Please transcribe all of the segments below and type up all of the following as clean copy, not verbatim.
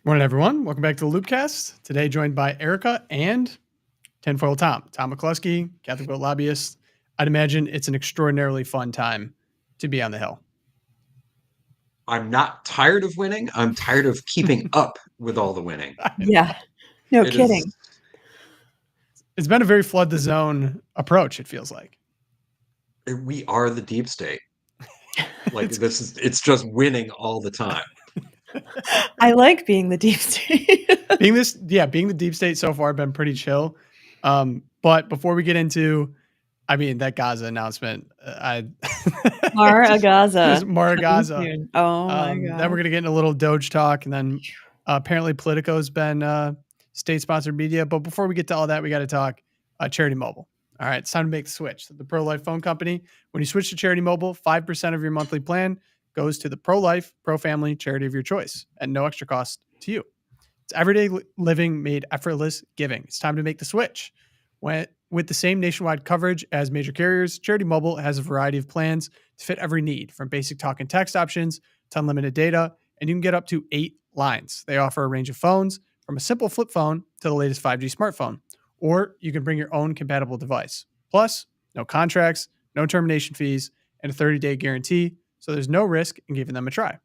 Morning, everyone. Welcome back to the LOOPcast. Today, joined by Erica and Tinfoil Tom McCluskey, Catholic vote lobbyist. I'd imagine it's an extraordinarily fun time to be on the Hill. I'm not tired of winning. I'm tired of keeping up with all the winning. Yeah, no It kidding. It's been a very flood the zone approach, it feels like. We are the deep state. Like it's just winning all the time. I like being the deep state. being the deep state so far been pretty chill. But before we get into, that Gaza announcement, Mara Gaza. Mara Gaza. Oh my God. Then we're gonna get into a little DOGE talk, and then apparently Politico has been state-sponsored media. But before we get to all that, we got to talk Charity Mobile. All right, it's time to make the switch. The pro-life phone company. When you switch to Charity Mobile, 5% of your monthly plan goes to the pro-life, pro-family charity of your choice at no extra cost to you. It's everyday living made effortless giving. It's time to make the switch. With the same nationwide coverage as major carriers, Charity Mobile has a variety of plans to fit every need, from basic talk and text options to unlimited data, and you can get up to 8 lines. They offer a range of phones, from a simple flip phone to the latest 5G smartphone, or you can bring your own compatible device. Plus, no contracts, no termination fees, and a 30-day guarantee, so there's no risk in giving them a try.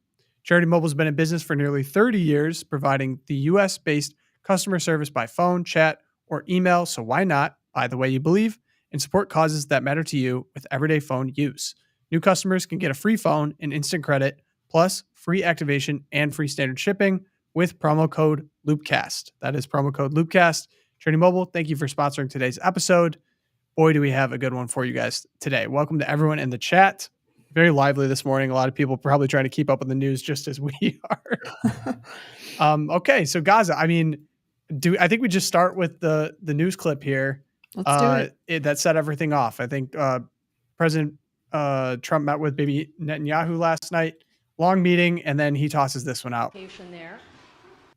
Charity Mobile has been in business for nearly 30 years, providing the U.S.-based customer service by phone, chat, or email, so why not buy the way you believe and support causes that matter to you with everyday phone use. New customers can get a free phone and instant credit, plus free activation and free standard shipping with promo code LOOPcast. That is promo code LOOPcast. Charity Mobile, thank you for sponsoring today's episode. Boy, do we have a good one for you guys today. Welcome to everyone in the chat. Very lively this morning. A lot of people probably trying to keep up with the news just as we are. Okay, so Gaza, I think we just start with the news clip here. Let's do it. That set everything off. I think President Trump met with Bibi Netanyahu last night. Long meeting, and then he tosses this one out. There.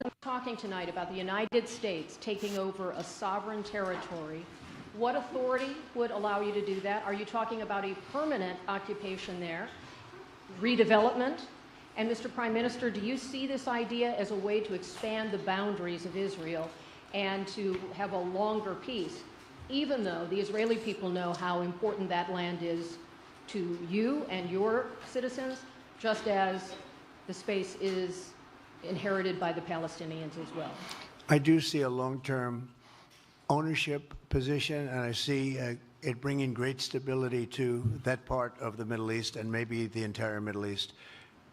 I'm talking tonight about the United States taking over a sovereign territory. What authority would allow you to do that? Are you talking about a permanent occupation there? Redevelopment? And Mr. Prime Minister, do you see this idea as a way to expand the boundaries of Israel and to have a longer peace, even though the Israeli people know how important that land is to you and your citizens, just as the space is inherited by the Palestinians as well? I do see a long-term ownership position, and I see it bringing great stability to that part of the Middle East and maybe the entire Middle East.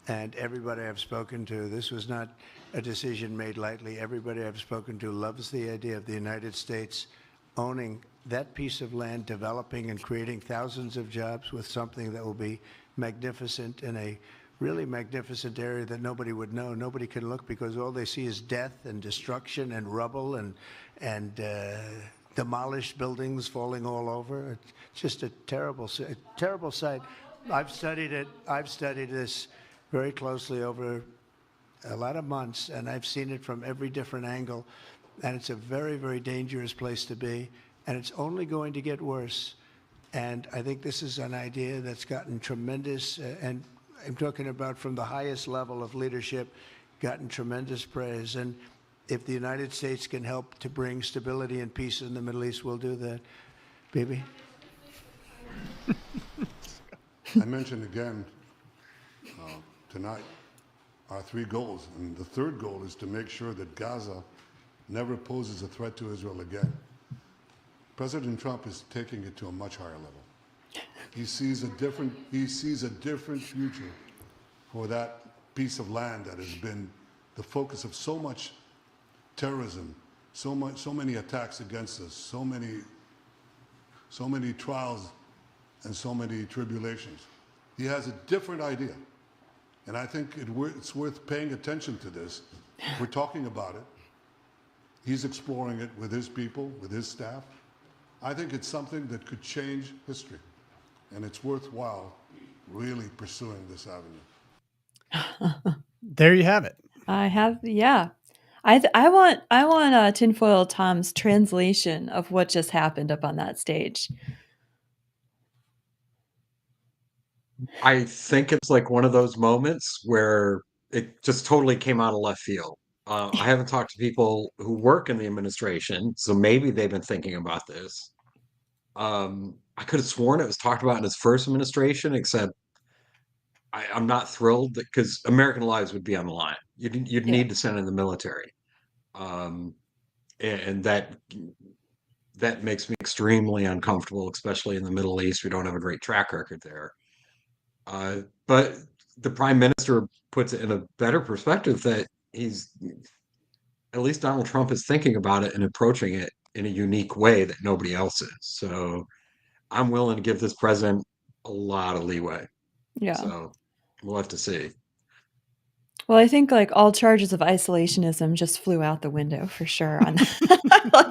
And everybody I've spoken to, this was not a decision made lightly. Everybody I've spoken to loves the idea of the United States owning that piece of land, developing and creating thousands of jobs with something that will be magnificent in a really magnificent area that nobody would know. Nobody can look because all they see is death and destruction and rubble and demolished buildings falling all over. It's just a terrible sight. I've studied it. I've studied this very closely over a lot of months, and I've seen it from every different angle. And it's a very, very dangerous place to be, and it's only going to get worse. And I think this is an idea that's gotten tremendous, and I'm talking about from the highest level of leadership, gotten tremendous praise. And if the United States can help to bring stability and peace in the Middle East, we'll do that. Bibi? I mentioned again tonight our 3 goals. And the third goal is to make sure that Gaza never poses a threat to Israel again. President Trump is taking it to a much higher level. He sees a different future for that piece of land that has been the focus of so much terrorism, so many attacks against us, so many trials and so many tribulations. He has a different idea. And I think it's worth paying attention to this. We're talking about it. He's exploring it with his people, with his staff. I think it's something that could change history. And it's worthwhile really pursuing this avenue. There you have it. I want Tinfoil Tom's translation of what just happened up on that stage. I think it's like one of those moments where it just totally came out of left field. I haven't talked to people who work in the administration, so maybe they've been thinking about this. I could have sworn it was talked about in his first administration, except I'm not thrilled because American lives would be on the line. You'd Yeah. need to send in the military, um, and that makes me extremely uncomfortable, especially in the Middle East. We don't have a great track record there. But the prime minister puts it in a better perspective that he's at least Donald Trump is thinking about it and approaching it in a unique way that nobody else is. So I'm willing to give this president a lot of leeway. Yeah. So we'll have to see. Well, I think like all charges of isolationism just flew out the window for sure. On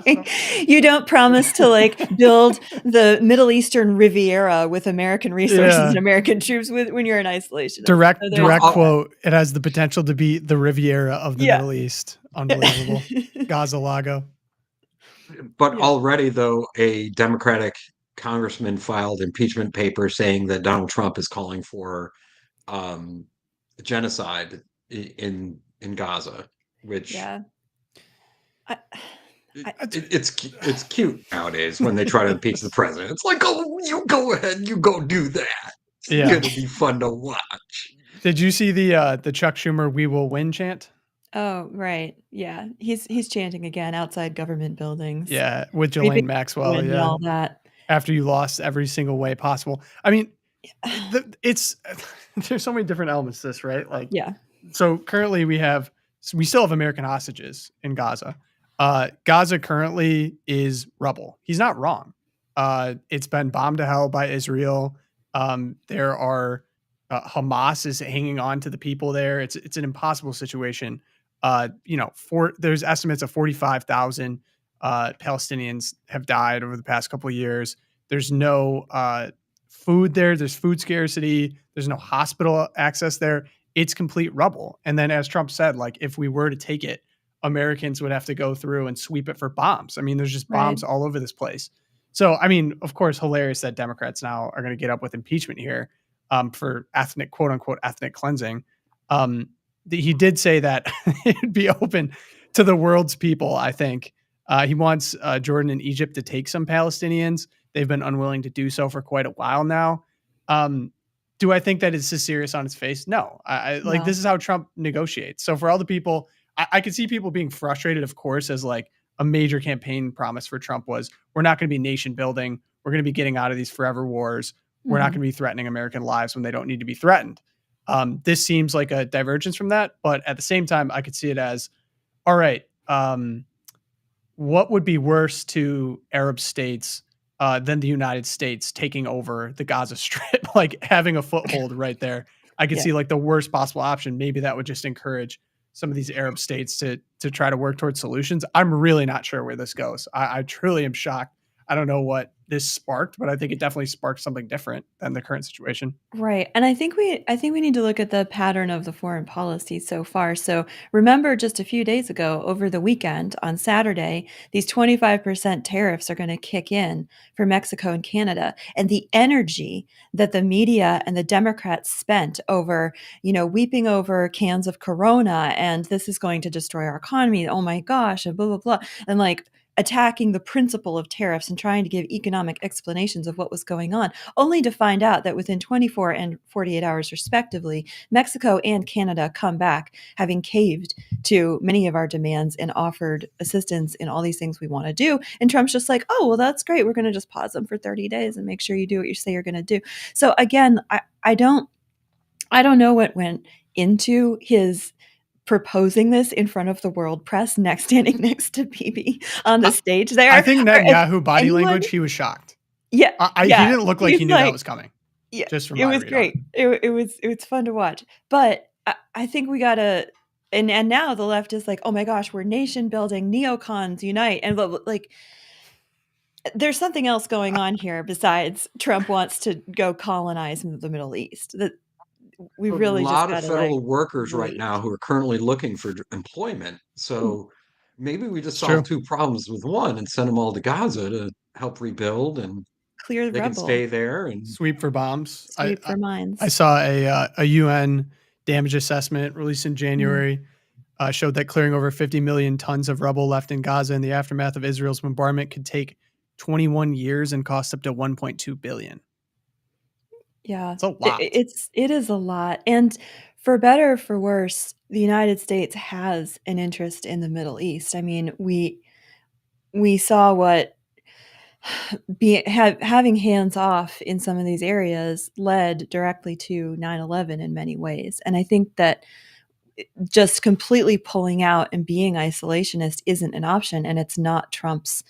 like, you don't promise to like build the Middle Eastern Riviera with American resources Yeah. and American troops when you're in isolation. Direct So there's- quote. It has the potential to be the Riviera of the Yeah. Middle East. Unbelievable. Gaza-Lago. But Yeah. already, though, a Democratic congressman filed impeachment papers saying that Donald Trump is calling for genocide in Gaza, which Yeah. I- it's cute nowadays when they try to impeach the president. It's like, oh, you go ahead, you go do that. It's Yeah. gonna be fun to watch. Did you see the Chuck Schumer "We will win" chant? Oh, right. Yeah. He's chanting again outside government buildings. Yeah, with Creeping Ghislaine Maxwell. and Yeah, all that. after you lost every single way possible. I mean, it's there's so many different elements to this, right? Like, Yeah. so currently we still have American hostages in Gaza. Gaza currently is rubble. He's not wrong. It's been bombed to hell by Israel. There are Hamas is hanging on to the people there. It's an impossible situation. There's estimates of 45,000 Palestinians have died over the past couple of years. There's no food there. There's food scarcity. There's no hospital access there. It's complete rubble. And then, as Trump said, like if we were to take it, Americans would have to go through and sweep it for bombs. I mean, there's just bombs all over this place. So, I mean, of course, hilarious that Democrats now are going to get up with impeachment here for ethnic, quote unquote, ethnic cleansing. He did say that it'd be open to the world's people, I think. He wants Jordan and Egypt to take some Palestinians. They've been unwilling to do so for quite a while now. Do I think that it's as serious on its face? No. No. This is how Trump negotiates. So for all the people, I could see people being frustrated, of course, as like a major campaign promise for Trump was, we're not going to be nation building. We're going to be getting out of these forever wars. We're not going to be threatening American lives when they don't need to be threatened. This seems like a divergence from that, but at the same time, I could see it as, all right, what would be worse to Arab states than the United States taking over the Gaza Strip, like having a foothold right there? I could see like the worst possible option. Maybe that would just encourage some of these Arab states to try to work towards solutions. I'm really not sure where this goes. I truly am shocked. I don't know what this sparked, but I think it definitely sparked something different than the current situation. Right. And I think we need to look at the pattern of the foreign policy so far. So remember just a few days ago, over the weekend on Saturday, these 25% tariffs are going to kick in for Mexico and Canada. And the energy that the media and the Democrats spent over, weeping over cans of Corona and this is going to destroy our economy. Oh my gosh, and blah, blah, blah. And like attacking the principle of tariffs and trying to give economic explanations of what was going on, only to find out that within 24 and 48 hours, respectively, Mexico and Canada come back having caved to many of our demands and offered assistance in all these things we want to do. And Trump's just like, oh, well, that's great. We're going to just pause them for 30 days and make sure you do what you say you're going to do. So again, I don't know what went into his proposing this in front of the world press, standing next to Bibi on the stage there. I think Netanyahu body language, he was shocked. Yeah, he didn't look like he knew like, that was coming. Yeah, just from it was great. It was fun to watch. But I think we gotta, and now the left is like, oh my gosh, we're nation building, neocons unite, and like. There's something else going on here besides Trump wants to go colonize the Middle East. That we really just lot gotta, of federal like, workers right wait. now who are currently looking for employment. So maybe we just It's solve true. two problems with one and send them all to Gaza to help rebuild, and Clear the they can rubble. stay there and Sweep for bombs. Sweep for mines. I saw a UN damage assessment released in January. showed that clearing over 50 million tons of rubble left in Gaza in the aftermath of Israel's bombardment could take 21 years and cost up to 1.2 billion. Yeah, It's a lot. it is a lot, and for better or for worse, the United States has an interest in the Middle East. I mean, we saw what having hands off in some of these areas led directly to 9/11 in many ways, and I think that just completely pulling out and being isolationist isn't an option, and it's not Trump's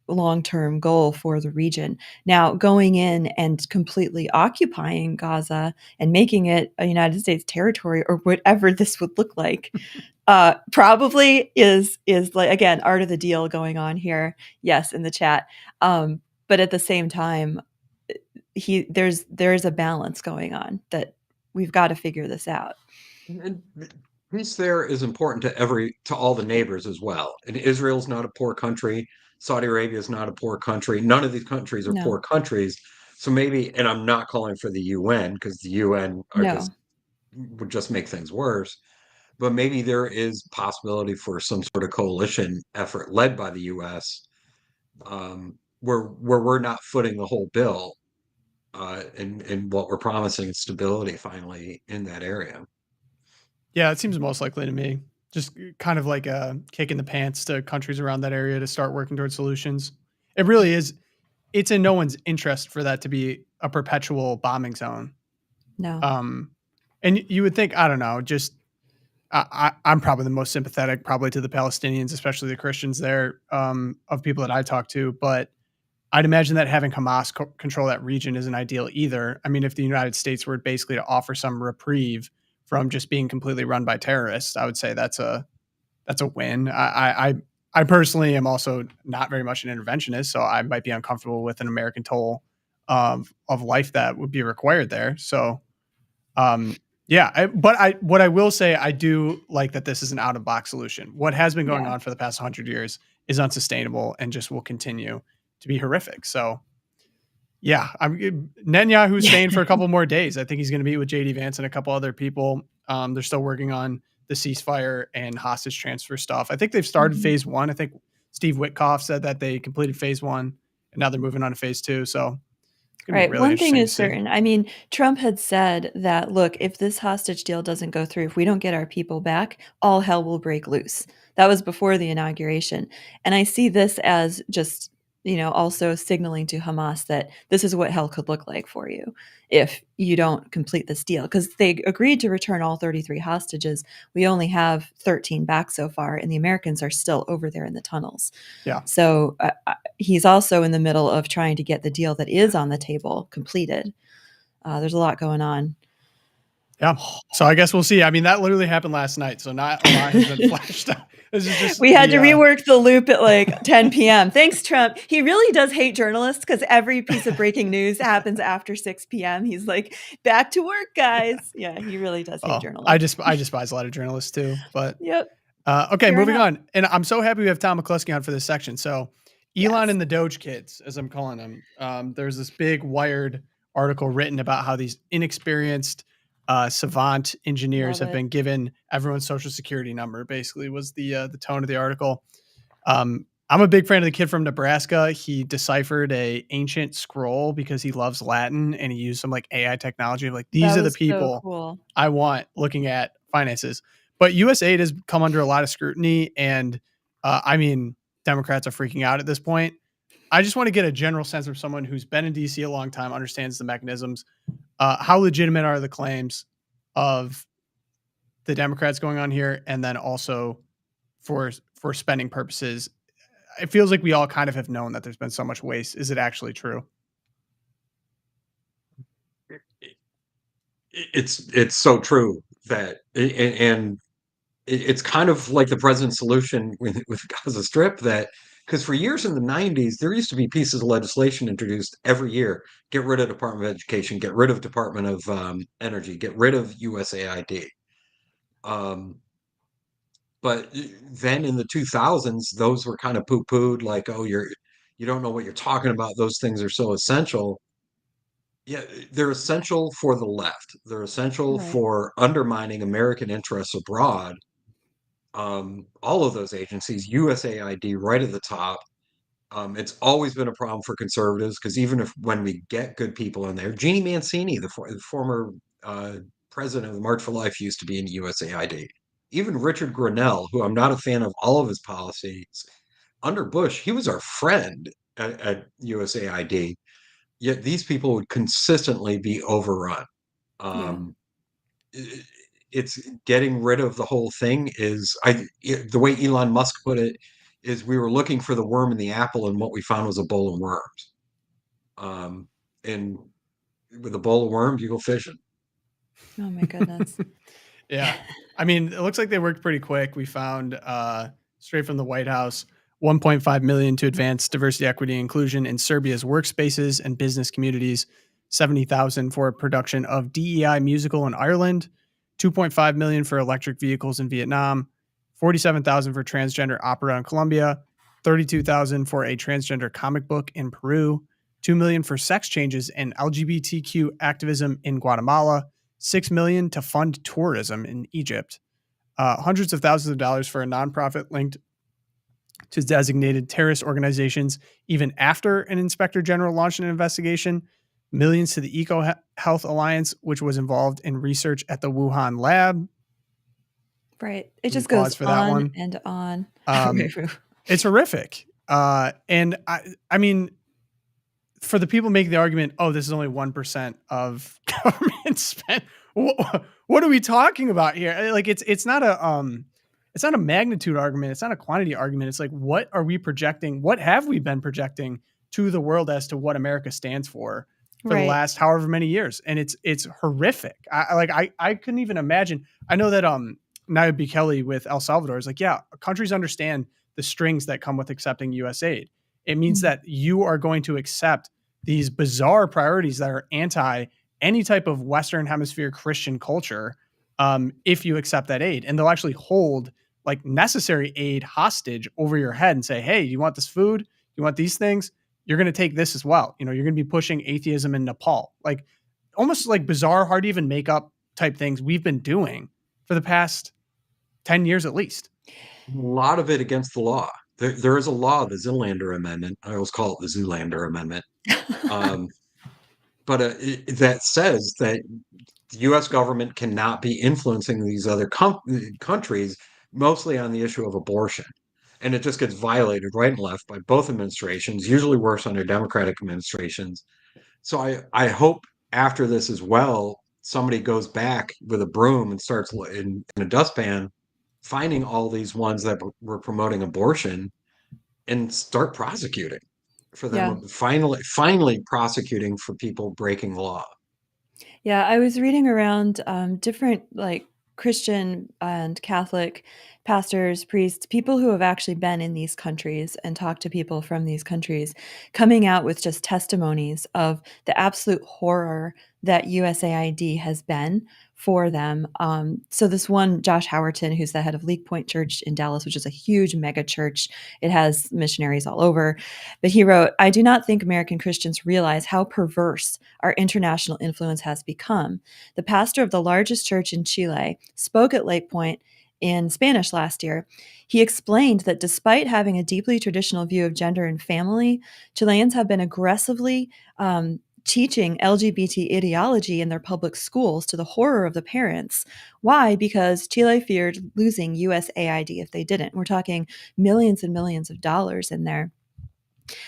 long-term goal for the region. Now, going in and completely occupying Gaza and making it a United States territory or whatever this would look like, probably is like, again, art of the deal going on here. Yes, in the chat. But at the same time, there's a balance going on that we've got to figure this out. And peace there is important to all the neighbors as well. And Israel's not a poor country. Saudi Arabia is not a poor country. None of these countries are No. poor countries. So maybe, and I'm not calling for the UN because the UN would just make things worse. But maybe there is possibility for some sort of coalition effort led by the U.S. Where we're not footing the whole bill, and what we're promising is stability finally in that area. Yeah, it seems most likely to me. Just kind of like a kick in the pants to countries around that area to start working towards solutions. It really is. It's in no one's interest for that to be a perpetual bombing zone. No. And you would think, I don't know, just I'm probably the most sympathetic probably to the Palestinians, especially the Christians there, of people that I talk to. But I'd imagine that having Hamas control that region isn't ideal either. I mean, if the United States were basically to offer some reprieve from just being completely run by terrorists, I would say that's a win. I personally am also not very much an interventionist, so I might be uncomfortable with an American toll of life that would be required there. So, what I will say, I do like that this is an out of box solution. What has been going on for the past 100 years is unsustainable and just will continue to be horrific. So, yeah, Netanyahu's staying for a couple more days. I think he's going to meet with JD Vance and a couple other people. They're still working on the ceasefire and hostage transfer stuff. I think they've started phase one. I think Steve Witkoff said that they completed phase one and now they're moving on to phase two. So, right. Really one thing is certain. I mean, Trump had said that, look, if this hostage deal doesn't go through, if we don't get our people back, all hell will break loose. That was before the inauguration. And I see this as just, also signaling to Hamas that this is what hell could look like for you if you don't complete this deal. Because they agreed to return all 33 hostages. We only have 13 back so far, and the Americans are still over there in the tunnels. Yeah. So he's also in the middle of trying to get the deal that is on the table completed. There's a lot going on. Yeah. So I guess we'll see. I mean, that literally happened last night. So not a lot has been flashed out. We had to rework the loop at like 10 p.m. Thanks, Trump. He really does hate journalists because every piece of breaking news happens after 6 p.m. He's like, back to work, guys. Yeah, he really does hate journalists. I despise a lot of journalists too. But yep. Okay, moving on. And I'm so happy we have Tom McCluskey on for this section. So Elon and the DOGE kids, as I'm calling them, there's this big Wired article written about how these inexperienced savant engineers have been given everyone's social security number, basically was the tone of the article. I'm a big fan of the kid from Nebraska. He deciphered a ancient scroll because he loves Latin and he used some like AI technology of like, these are the people I want looking at finances. But USAID has come under a lot of scrutiny and I mean, Democrats are freaking out at this point. I just want to get a general sense from someone who's been in DC a long time, understands the mechanisms. How legitimate are the claims of the Democrats going on here? And then also for spending purposes, it feels like we all kind of have known that there's been so much waste. Is it actually true? It's so true that, and it's kind of like the president's solution with Gaza Strip that, because for years in the 90s, there used to be pieces of legislation introduced every year. Get rid of Department of Education, get rid of Department of Energy, get rid of USAID. But then in the 2000s, those were kind of poo-pooed, like, oh, you don't know what you're talking about. Those things are so essential. Yeah, they're essential for the left. They're essential for undermining American interests abroad. all of those agencies, USAID right at the top. It's always been a problem for conservatives because even if when we get good people in there, Jeannie Mancini, the former uh, president of the March for Life, used to be in USAID. Even Richard Grenell, who I'm not a fan of all of his policies, under Bush, he was our friend at USAID. Yet these people would consistently be overrun. Yeah. Um, i- it's getting rid of the whole thing is the way Elon Musk put it is we were looking for the worm in the apple and what we found was a bowl of worms. Um, and with a bowl of worms, you go fishing. Oh my goodness. Yeah. I mean, it looks like they worked pretty quick. We found straight from the White House 1.5 million to advance diversity, equity, and inclusion in Serbia's workspaces and business communities, 70,000 for production of DEI musical in Ireland, 2.5 million for electric vehicles in Vietnam, 47,000 for transgender opera in Colombia, 32,000 for a transgender comic book in Peru, 2 million for sex changes and LGBTQ activism in Guatemala, 6 million to fund tourism in Egypt, hundreds of thousands of dollars for a nonprofit linked to designated terrorist organizations, even after an inspector general launched an investigation, millions to the Eco Health Alliance, which was involved in research at the Wuhan lab. Right. It Can we just goes pause for that on one? and on. It's horrific. And I mean, for the people making the argument, oh, this is only 1% of government spend. What are we talking about here? Like it's not a magnitude argument. It's not a quantity argument. It's like, what are we projecting? What have we been projecting to the world as to what America stands for the Right. last however many years? And it's horrific. I couldn't even imagine. I know that Nayib Bukele with El Salvador is like, yeah, countries understand the strings that come with accepting US aid. It means that you are going to accept these bizarre priorities that are anti any type of Western Hemisphere Christian culture if you accept that aid. And they'll actually hold like necessary aid hostage over your head and say, hey, you want this food? You want these things? You're going to take this as well. You know, you're going to be pushing atheism in Nepal. Like almost like bizarre, hard to even make up type things we've been doing for the past 10 years at least. A lot of it against the law. There is a law, the Zoolander Amendment. I always call it the Zoolander Amendment. Um, but that says that the U.S. government cannot be influencing these other countries, mostly on the issue of abortion. And it just gets violated right and left by both administrations, usually worse under Democratic administrations. So I hope after this as well, somebody goes back with a broom and starts in a dustpan, finding all these ones that were promoting abortion and start prosecuting for Yeah. them, finally prosecuting for people breaking the law. Yeah, I was reading around different like Christian and Catholic pastors, priests, people who have actually been in these countries and talked to people from these countries, coming out with just testimonies of the absolute horror that USAID has been for them. So this one, Josh Howerton, who's the head of Leak Point Church in Dallas, which is a huge mega church, it has missionaries all over. But he wrote, I do not think American Christians realize how perverse our international influence has become. The pastor of the largest church in Chile spoke at Lake Point in Spanish last year. He explained that despite having a deeply traditional view of gender and family, Chileans have been aggressively teaching LGBT ideology in their public schools to the horror of the parents. Why? Because Chile feared losing USAID if they didn't. We're talking millions and millions of dollars in there.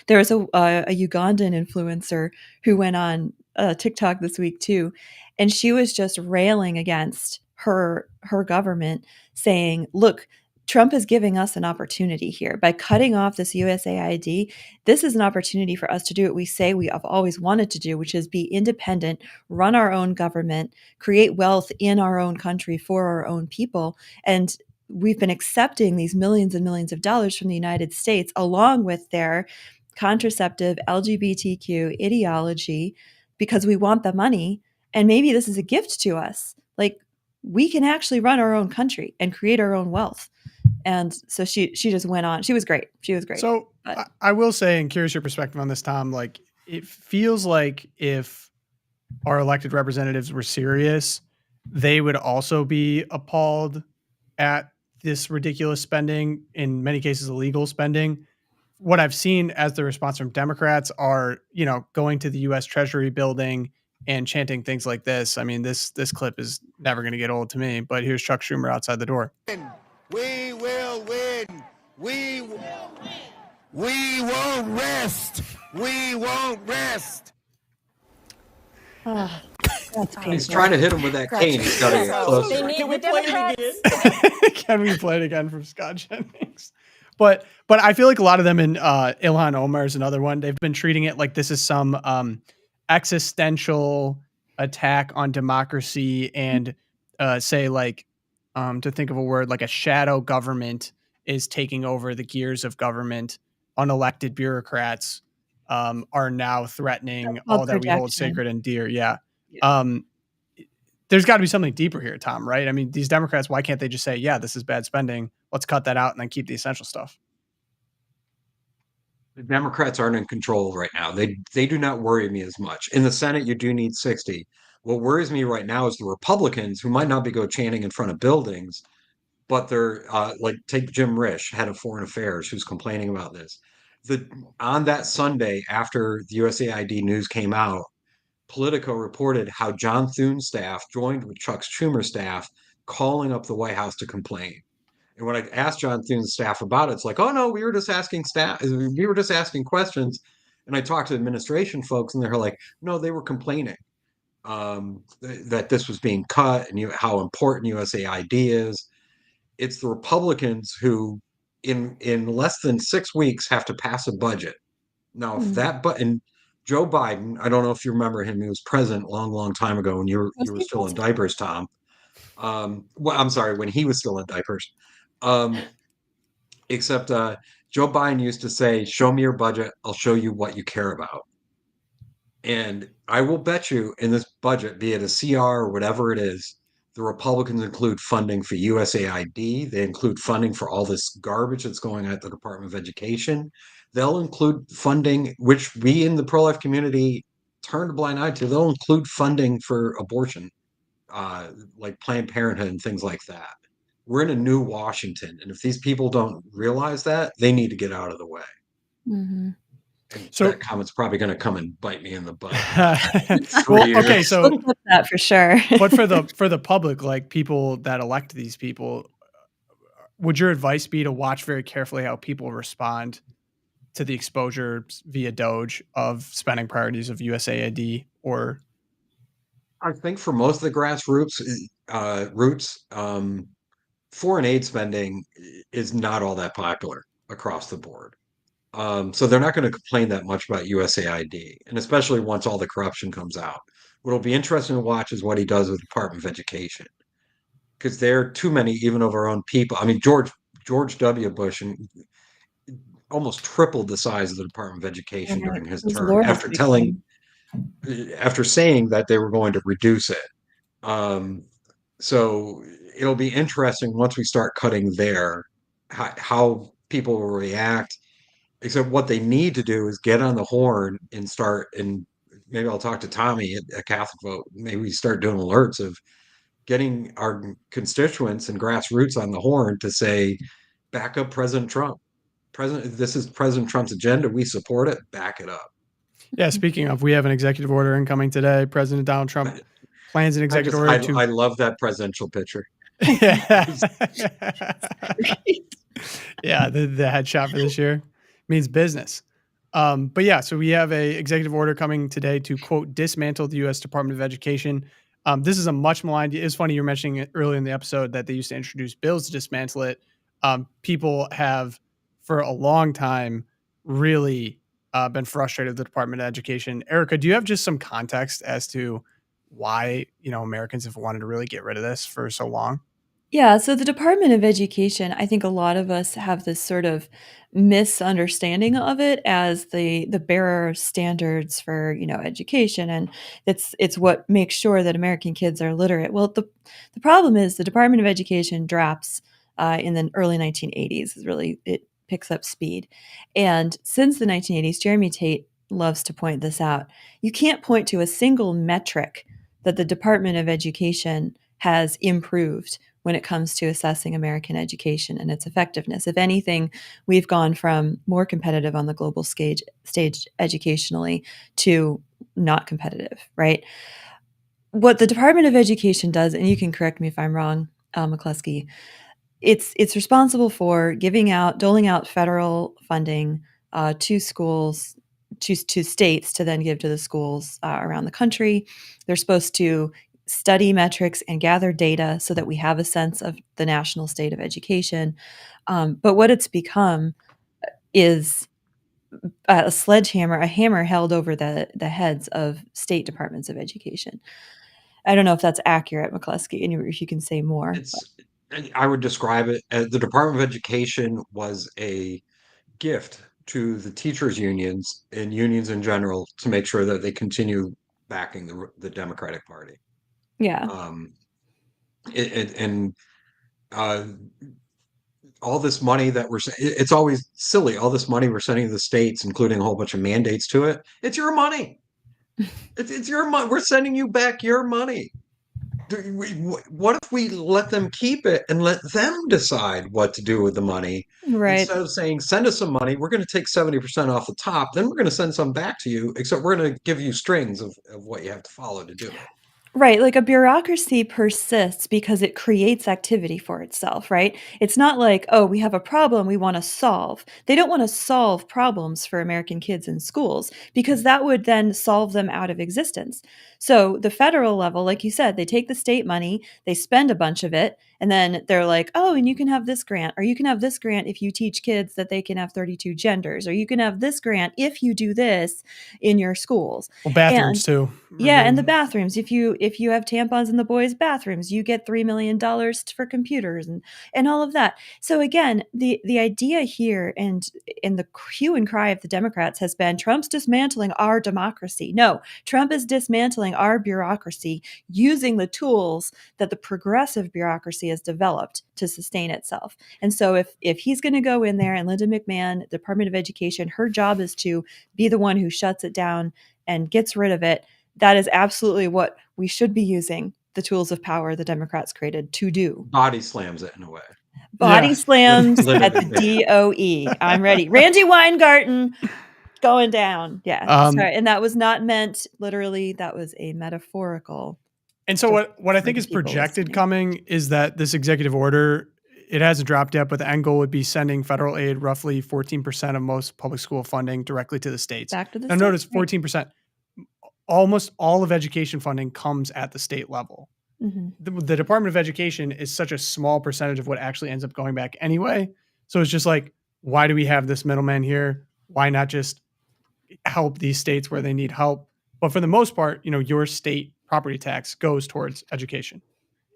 There was a Ugandan influencer who went on TikTok this week too, and she was just railing against her government, saying, "Look, Trump is giving us an opportunity here by cutting off this USAID. This is an opportunity for us to do what we say we have always wanted to do, which is be independent, run our own government, create wealth in our own country for our own people, and." We've been accepting these millions and millions of dollars from the United States, along with their contraceptive LGBTQ ideology, because we want the money. And maybe this is a gift to us. Like we can actually run our own country and create our own wealth. And so she just went on. She was great. She was great. So I will say, and curious your perspective on this, Tom, like it feels like if our elected representatives were serious, they would also be appalled at this ridiculous spending, in many cases illegal spending. What I've seen as the response from Democrats are, going to the U.S. Treasury building and chanting things like this. I mean, this clip is never going to get old to me. But here's Chuck Schumer outside the door. We will win. We won't rest. We won't rest. That's painful. He's trying to hit him with that cane. He's got to get closer. Can we play it again? Can we play it again from Scott Jennings? But I feel like a lot of them, in Ilhan Omar is another one, they've been treating it like this is some existential attack on democracy, and say like, to think of a word, like a shadow government is taking over the gears of government. Unelected bureaucrats are now threatening all that we hold sacred and dear. Yeah. There's got to be something deeper here, Tom, right? I mean, these Democrats, why can't they just say, yeah, this is bad spending, let's cut that out and then keep the essential stuff? The Democrats aren't in control right now. They do not worry me as much. In the Senate, you do need 60. What worries me right now is the Republicans, who might not be chanting in front of buildings, but they're like, take Jim Risch, head of Foreign Affairs, who's complaining about this. On that Sunday, after the USAID news came out, Politico reported how John Thune's staff joined with Chuck Schumer's staff, calling up the White House to complain. And when I asked John Thune's staff about it, it's like, oh no, we were just asking questions. And I talked to administration folks, and they're like, no, they were complaining that this was being cut, and how important USAID is. It's the Republicans who, in less than 6 weeks, have to pass a budget. Now, if that button. Joe Biden, I don't know if you remember him. He was president a long, long time ago when you were still in diapers, Tom. Well, I'm sorry, when he was still in diapers. Except Joe Biden used to say, show me your budget, I'll show you what you care about. And I will bet you in this budget, be it a CR or whatever it is, the Republicans include funding for USAID. They include funding for all this garbage that's going on at the Department of Education. They'll include funding, which we in the pro-life community turned a blind eye to. They'll include funding for abortion, like Planned Parenthood and things like that. We're in a new Washington, and if these people don't realize that, they need to get out of the way. Mm-hmm. And So- that comment's probably going to come and bite me in the butt. Well, okay, years. so We'll clip that for sure. but for the public, like people that elect these people, would your advice be to watch very carefully how people respond to the exposure via DOGE of spending priorities of USAID? Or I think for most of the grassroots foreign aid spending is not all that popular across the board. So they're not going to complain that much about USAID, and especially once all the corruption comes out. What'll be interesting to watch is what he does with the Department of Education, because there are too many, even of our own people. I mean, George W. Bush almost tripled the size of the Department of Education during his term after saying that they were going to reduce it. So it'll be interesting once we start cutting there, how people will react. Except what they need to do is get on the horn and start, and maybe I'll talk to Tommy at Catholic Vote. Maybe we start doing alerts of getting our constituents and grassroots on the horn to say, back up President Trump. This is President Trump's agenda. We support it. Back it up. yeah, speaking of, we have an executive order incoming today. President Donald Trump plans an executive order to. I love that presidential picture. Yeah, yeah, the headshot for this year means business. But yeah, so we have a executive order coming today to, quote, dismantle the U.S. Department of Education. This is a much maligned. It's funny you're mentioning it earlier in the episode that they used to introduce bills to dismantle it. People have for a long time really been frustrated with the Department of Education. Erica, do you have just some context as to why Americans have wanted to really get rid of this for so long? Yeah, so the Department of Education, I think a lot of us have this sort of misunderstanding of it as the bearer of standards for, education, and it's what makes sure that American kids are literate. Well, the problem is the Department of Education drops in the early 1980s. It picks up speed. And since the 1980s, Jeremy Tate loves to point this out. You can't point to a single metric that the Department of Education has improved when it comes to assessing American education and its effectiveness. If anything, we've gone from more competitive on the global stage educationally to not competitive, right? What the Department of Education does, and you can correct me if I'm wrong, McCluskey, it's responsible for doling out federal funding to schools, to states to then give to the schools around the country. They're supposed to study metrics and gather data so that we have a sense of the national state of education. But what it's become is a sledgehammer, a hammer held over the heads of state departments of education. I don't know if that's accurate, McCluskey, and if you can say more. I would describe it as the Department of Education was a gift to the teachers' unions and unions in general to make sure that they continue backing the Democratic Party. Yeah. And all this money that it's always silly. All this money we're sending to the states, including a whole bunch of mandates to it. It's your money. It's your money. We're sending you back your money. What if we let them keep it and let them decide what to do with the money? Right. Instead of saying, send us some money, we're going to take 70% off the top, then we're going to send some back to you, except we're going to give you strings of what you have to follow to do it. Right. Like a bureaucracy persists because it creates activity for itself, right? It's not like, oh, we have a problem we want to solve. They don't want to solve problems for American kids in schools because that would then solve them out of existence. So the federal level, like you said, they take the state money, they spend a bunch of it, and then they're like, oh, and you can have this grant, or you can have this grant if you teach kids that they can have 32 genders, or you can have this grant if you do this in your schools. Well, bathrooms too. Yeah, and the bathrooms. If you have tampons in the boys' bathrooms, you get $3 million for computers and all of that. So again, the idea here and the hue and cry of the Democrats has been Trump's dismantling our democracy. No, Trump is dismantling our bureaucracy using the tools that the progressive bureaucracy has developed to sustain itself. And so if he's going to go in there and Linda McMahon, Department of Education, her job is to be the one who shuts it down and gets rid of it. That is absolutely what we should be using the tools of power the Democrats created to do. Body slams it in a way. Body slams at the DOE. I'm ready. Randy Weingarten going down. Yeah. Sorry. And that was not meant literally. That was a metaphorical. And so what I think is projected coming is that this executive order, it hasn't dropped yet, but the end goal would be sending federal aid, roughly 14% of most public school funding, directly to the states. Back to the now, notice 14%. Almost all of education funding comes at the state level. Mm-hmm. The Department of Education is such a small percentage of what actually ends up going back anyway. So it's just like, why do we have this middleman here? Why not just help these states where they need help? But for the most part, your state property tax goes towards education.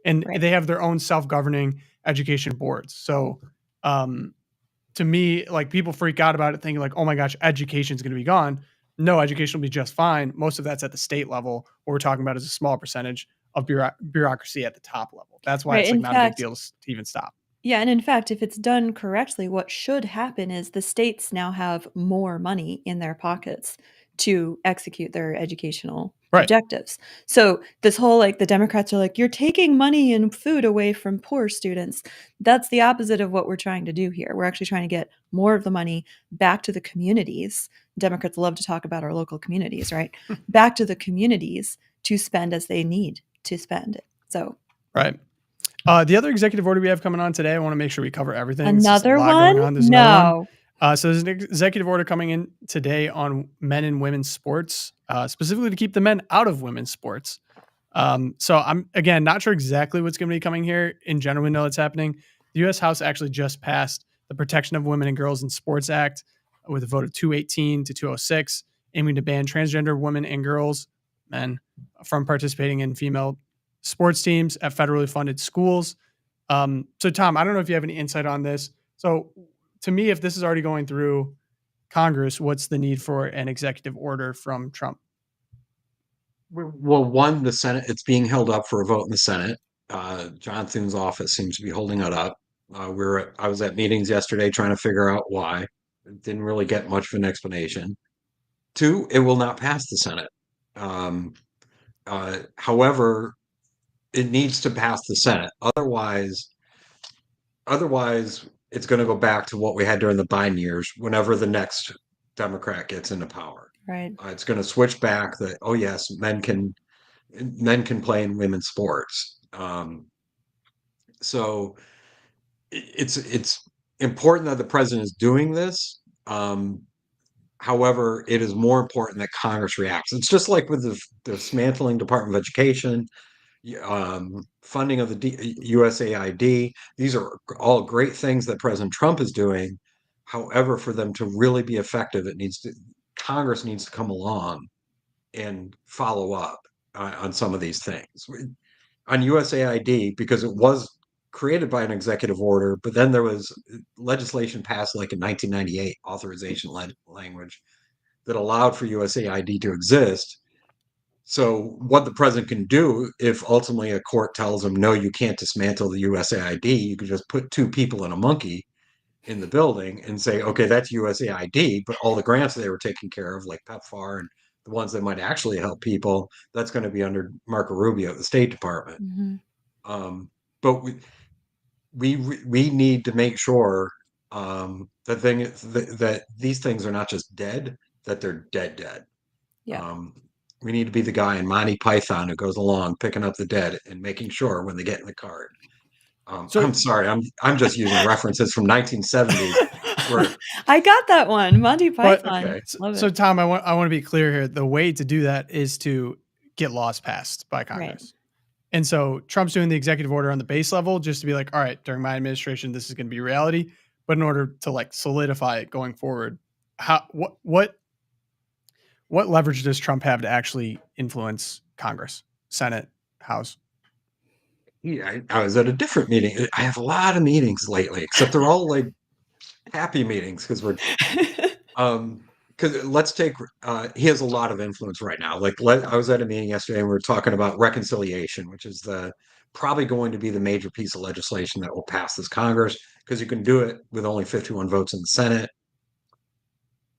And they have their own self-governing education boards. So to me, like, people freak out about it thinking like, oh my gosh, education is going to be gone. No, education will be just fine. Most of that's at the state level. What we're talking about is a small percentage of bureaucracy at the top level. That's why it's like not a big deal to even stop. Yeah, and in fact, if it's done correctly, what should happen is the states now have more money in their pockets to execute their educational objectives. So this whole, like, the Democrats are like, you're taking money and food away from poor students. That's the opposite of what we're trying to do here. We're actually trying to get more of the money back to the communities. Democrats love to talk about our local communities, right? Back to the communities to spend as they need to spend it. So right. The other executive order we have coming on today, I want to make sure we cover everything. Another one? No. So there's an executive order coming in today on men and women's sports, specifically to keep the men out of women's sports. So I'm, again, not sure exactly what's going to be coming here. In general, we know it's happening. The U.S. House actually just passed the Protection of Women and Girls in Sports Act with a vote of 218 to 206, aiming to ban transgender women and men, from participating in female sports teams at federally funded schools. So Tom, I don't know if you have any insight on this. So to me, if this is already going through Congress, what's the need for an executive order from Trump? Well, one, the Senate, it's being held up for a vote in the Senate. John Thune's office seems to be holding it up. I was at meetings yesterday trying to figure out why. Didn't really get much of an explanation. Two, it will not pass the Senate. However, it needs to pass the Senate. Otherwise, it's going to go back to what we had during the Biden years. Whenever the next Democrat gets into power, Right. it's going to switch back. That oh yes, men can play in women's sports. So it's important that the president is doing this. However, it is more important that Congress reacts. It's just like with the dismantling Department of Education, funding of the USAID. These are all great things that President Trump is doing. However, for them to really be effective, Congress needs to come along and follow up on some of these things. On USAID, because it was created by an executive order, but then there was legislation passed like in 1998, authorization language that allowed for USAID to exist. So what the president can do if ultimately a court tells him, no, you can't dismantle the USAID, you could just put two people and a monkey in the building and say, okay, that's USAID, but all the grants they were taking care of, like PEPFAR and the ones that might actually help people, that's going to be under Marco Rubio at the State Department. But we need to make sure that these things are not just dead, that they're dead. Yeah. We need to be the guy in Monty Python who goes along picking up the dead and making sure when they get in the cart. I'm sorry, I'm just using references from 1970s. I got that one, Monty Python. Okay. Love So it. Tom, I want to be clear here. The way to do that is to get laws passed by Congress. Right. And so Trump's doing the executive order on the base level just to be like, all right, during my administration, this is going to be reality. But in order to like solidify it going forward, what leverage does Trump have to actually influence Congress, Senate, House? Yeah, I was at a different meeting. I have a lot of meetings lately, except they're all like happy meetings because let's take he has a lot of influence right now. I was at a meeting yesterday and we were talking about reconciliation, which is probably going to be the major piece of legislation that will pass this Congress because you can do it with only 51 votes in the Senate.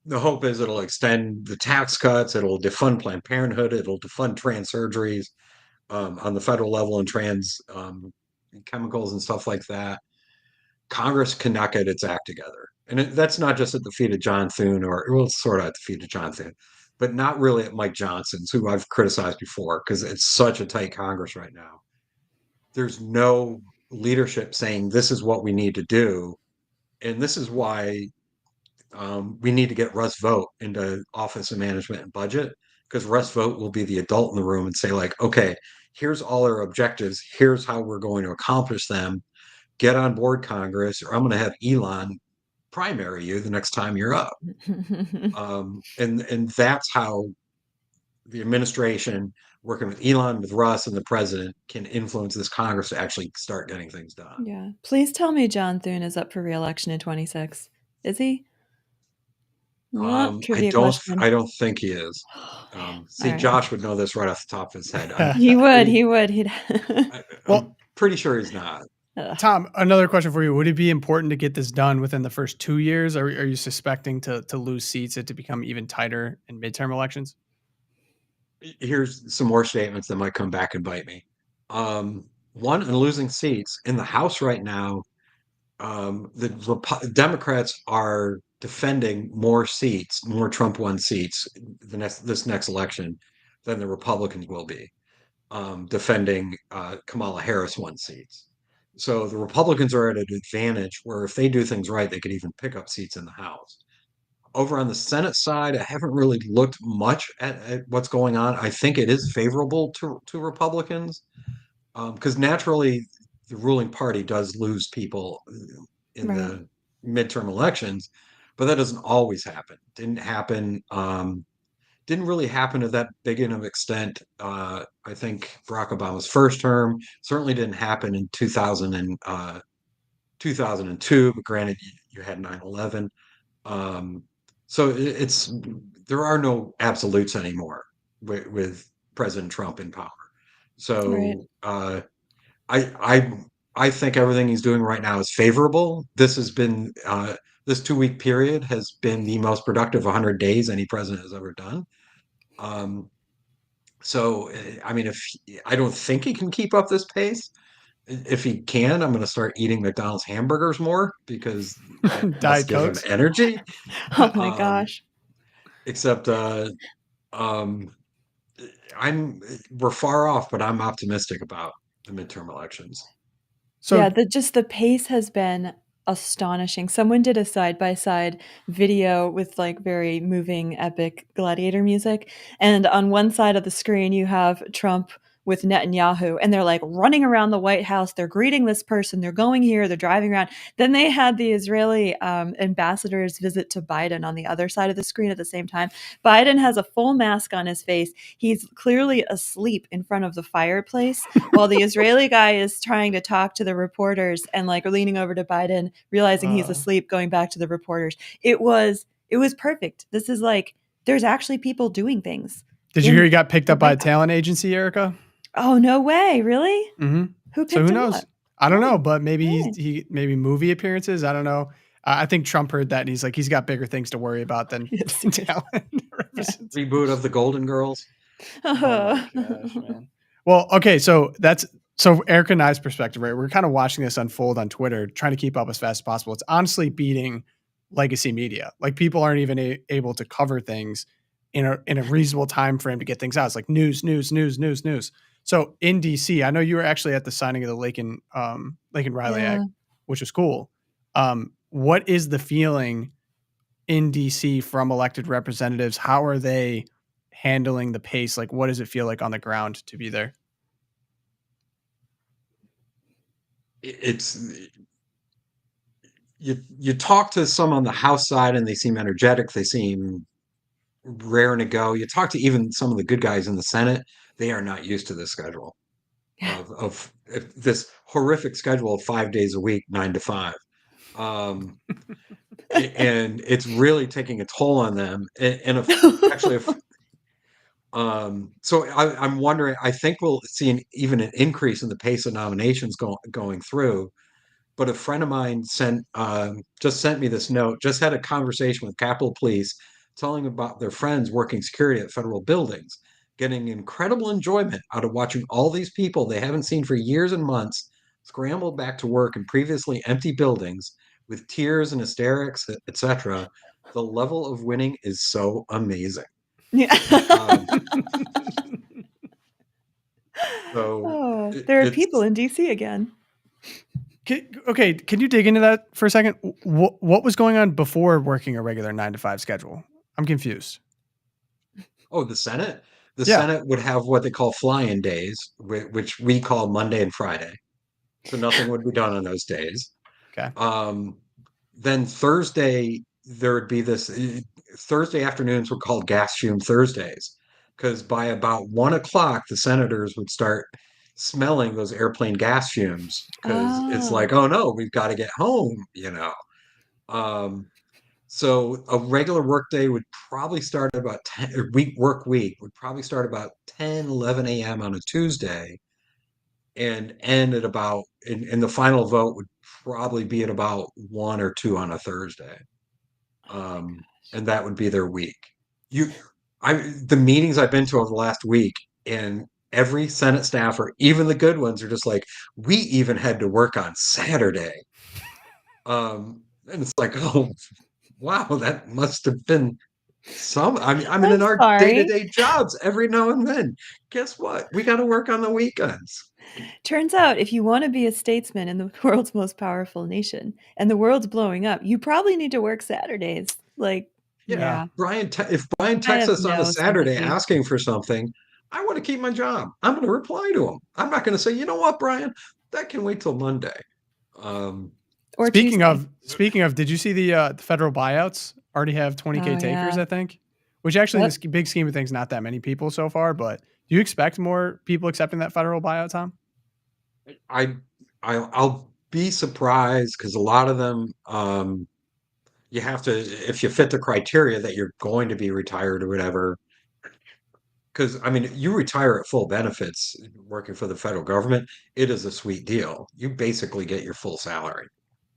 The hope is it'll extend the tax cuts, it'll defund Planned Parenthood, it'll defund trans surgeries on the federal level and trans chemicals and stuff like that. Congress cannot get its act together. And that's not just at the feet of John Thune sort of at the feet of John Thune, but not really at Mike Johnson's, who I've criticized before because it's such a tight Congress right now. There's no leadership saying this is what we need to do. And this is why we need to get Russ Vought into Office of Management and Budget, because Russ Vought will be the adult in the room and say, like, okay, here's all our objectives. Here's how we're going to accomplish them. Get on board, Congress, or I'm going to have Elon primary you the next time you're up. And that's how the administration, working with Elon, with Russ, and the president, can influence this Congress to actually start getting things done. Yeah. Please tell me John Thune is up for re-election in 26. Is he? I don't think he is. See, right. Josh would know this right off the top of his head. He would. He'd. I'm pretty sure he's not. Tom, another question for you. Would it be important to get this done within the first 2 years? Or are you suspecting to lose seats and to become even tighter in midterm elections? Here's some more statements that might come back and bite me. One, on losing seats in the House right now, the Democrats are defending more seats, more Trump won seats this next election than the Republicans will be defending Kamala Harris won seats. So the Republicans are at an advantage where if they do things right, they could even pick up seats in the House. Over on the Senate side, I haven't really looked much at what's going on. I think it is favorable to Republicans because naturally the ruling party does lose people in the midterm elections, but that doesn't always happen. Didn't really happen to that big of extent. I think Barack Obama's first term certainly didn't happen in 2002, but granted, you had 9/11. So there are no absolutes anymore with President Trump in power. So I think everything he's doing right now is favorable. This 2-week period has been the most productive 100 days any president has ever done. So, I mean, I don't think he can keep up this pace. If he can, I'm going to start eating McDonald's hamburgers more because that must Diet give him Cokes. energy. Oh my Um, gosh. except, um, we're far off, but I'm optimistic about the midterm elections. So Yeah, the pace has been astonishing. Someone did a side-by-side video with, like, very moving, epic gladiator music, and on one side of the screen, you have Trump with Netanyahu, and they're, like, running around the White House, they're greeting this person, they're going here, they're driving around. Then they had the Israeli, ambassador's visit to Biden on the other side of the screen at the same time. Biden has a full mask on his face. He's clearly asleep in front of the fireplace, while the Israeli guy is trying to talk to the reporters and, like, leaning over to Biden, realizing he's asleep, going back to the reporters. It was perfect. This is like, there's actually people doing things. did you hear he got picked the up by a White House. talent agency, Erica? Oh, no way. Really? Mm-hmm. Who picked So who him knows? up? I don't know, Oh, but maybe okay. he maybe movie appearances. I don't know. I think Trump heard that and he's like, he's got bigger things to worry about than Yes, he did. talent representation. Reboot of the Golden Girls. Oh my gosh, man. Well, okay, so Erica and I's perspective, right? We're kind of watching this unfold on Twitter, trying to keep up as fast as possible. It's honestly beating legacy media. Like people aren't even able to cover things in a reasonable time frame to get things out. It's like news. So in DC, I know you were actually at the signing of the Laken Riley Yeah. Act, which was cool. What is the feeling in DC from elected representatives? How are they handling the pace? Like, what does it feel like on the ground to be there? It's you talk to some on the House side and they seem energetic. They seem raring to go. You talk to even some of the good guys in the Senate, they are not used to this schedule of this horrific schedule of 5 days a week, 9 to 5. Um, and it's really taking a toll on them. And so I'm wondering, I think we'll see even an increase in the pace of nominations going through. But a friend of mine just sent me this note, just had a conversation with Capitol Police, telling about their friends working security at federal buildings, getting incredible enjoyment out of watching all these people they haven't seen for years and months scramble back to work in previously empty buildings with tears and hysterics, etc. The level of winning is so amazing. Yeah. Um, so Oh, there are it's people in DC again. Okay, can you dig into that for a second? What was going on before working a regular 9 to 5 schedule? I'm confused. the Senate. The Yeah. Senate would have what they call fly-in days, which we call Monday and Friday. So nothing would be done on those days. Okay. Then Thursday, there would be this Thursday afternoons were called gas fume Thursdays, because by about 1 o'clock, the senators would start smelling those airplane gas fumes because it's like, oh no, we've got to get home. So a regular workday would probably start about 10, work week would probably start about 10, 11 a.m. on a Tuesday and end at and the final vote would probably be at about 1 or 2 on a Thursday. And that would be their week. The meetings I've been to over the last week, and every Senate staffer, even the good ones, are just like, we even had to work on Saturday. And it's like, oh, wow, that must have been I'm in our day-to-day jobs every now and then. Guess what? We got to work on the weekends. Turns out, if you want to be a statesman in the world's most powerful nation and the world's blowing up, you probably need to work Saturdays. Like, yeah. If Brian I texts have us on a no Saturday sympathy. asking for something, I want to keep my job. I'm going to reply to him. I'm not going to say, you know what, Brian, that can wait till Monday. Or speaking Tuesday. of, did you see the federal buyouts already have 20K takers? Yeah. I think, which actually Yep. in the big scheme of things, not that many people so far. But do you expect more people accepting that federal buyout, Tom? I'll be surprised because a lot of them, you have to, if you fit the criteria that you're going to be retired or whatever. Because I mean, you retire at full benefits working for the federal government. It is a sweet deal. You basically get your full salary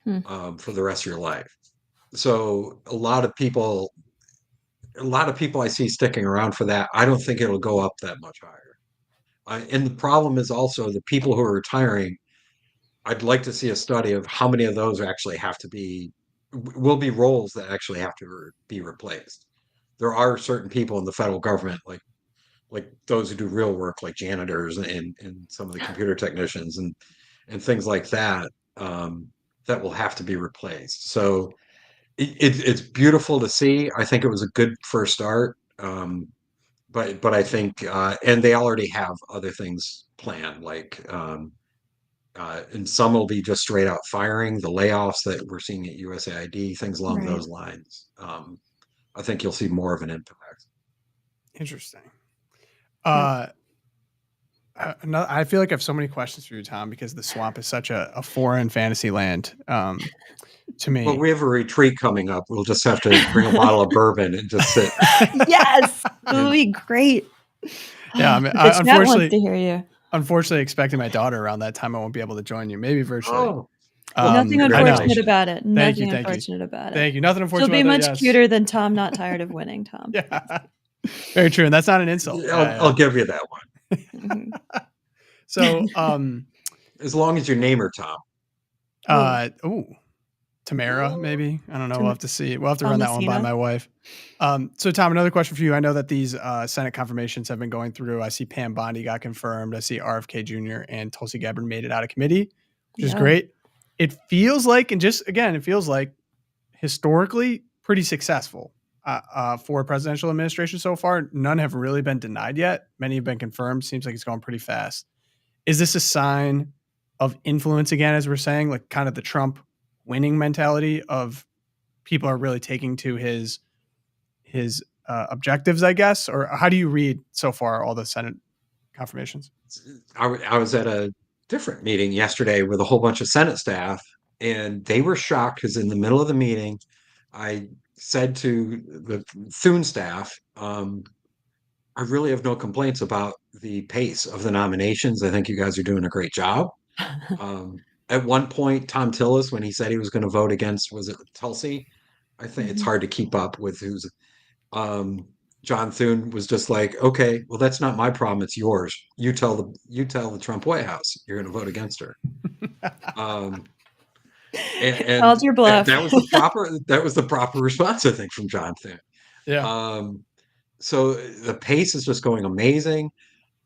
for the rest of your life. So a lot of people, a lot of people I see sticking around for that. I don't think it'll go up that much higher. And the problem is also the people who are retiring. I'd like to see a study of how many of those actually have to will be roles that actually have to be replaced. There are certain people in the federal government, like those who do real work, like janitors and some of the computer technicians and things like that, that will have to be replaced. So it's beautiful to see. I think it was a good first start. But I think, and they already have other things planned, like, and some will be just straight out firing, the layoffs that we're seeing at USAID, things along Right. those lines. I think you'll see more of an impact. Interesting. I feel like I have so many questions for you, Tom, because the swamp is such a foreign fantasy land to me. But we have a retreat coming up. We'll just have to bring a bottle of bourbon and just sit. Yes, it'll be great. Yeah, I mean, The chat wants unfortunately, to hear you. Unfortunately, expecting my daughter around that time, I won't be able to join you. Maybe virtually. Oh, Nothing I know. unfortunate about it. Thank you, Nothing thank you. unfortunate about it. Thank you. Nothing unfortunate She'll be about much that, yes. cuter than Tom, not tired of winning, Tom. Yeah, very true, and that's not an insult. I'll give you that one. Mhm. So, As long as you name her Tom. Tamara, maybe. I don't know. We'll have to see. We'll have to run that one by Thomasina? my wife. So, Tom, another question for you. I know that these Senate confirmations have been going through. I see Pam Bondi got confirmed. I see RFK Jr. and Tulsi Gabbard made it out of committee, which is Yeah. great. It feels like, and just again, it feels like historically pretty successful for a presidential administration so far. None have really been denied yet. Many have been confirmed. Seems like it's going pretty fast. Is this a sign of influence again, as we're saying, like kind of the Trump winning mentality of people are really taking to his objectives, I guess? Or how do you read so far all the Senate confirmations? I was at a different meeting yesterday with a whole bunch of Senate staff, and they were shocked because in the middle of the meeting, I said to the Thune staff, I really have no complaints about the pace of the nominations. I think you guys are doing a great job. At one point, Tom Tillis, when he said he was going to vote against, was it Tulsi? I think it's hard to keep up with who's. John Thune was just like, okay, well, that's not my problem. It's yours. You tell the Trump White House you're going to vote against her. And Called your bluff. that was the proper response, I think, from John Thune. Yeah. So the pace is just going amazing.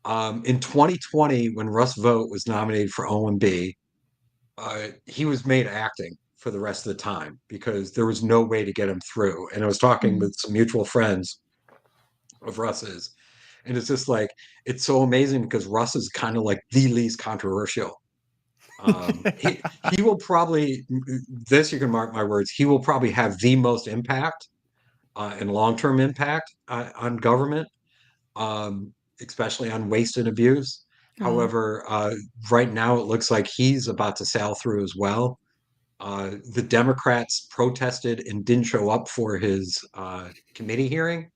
In 2020, when Russ Vought was nominated for OMB, he was made acting for the rest of the time because there was no way to get him through. And I was talking with some mutual friends of Russ's, and it's just like, it's so amazing because Russ is kind of like the least controversial. He will probably, this you can mark my words, he will probably have the most impact and long-term impact on government, especially on waste and abuse. However, right now it looks like he's about to sail through as well. The Democrats protested and didn't show up for his committee hearing.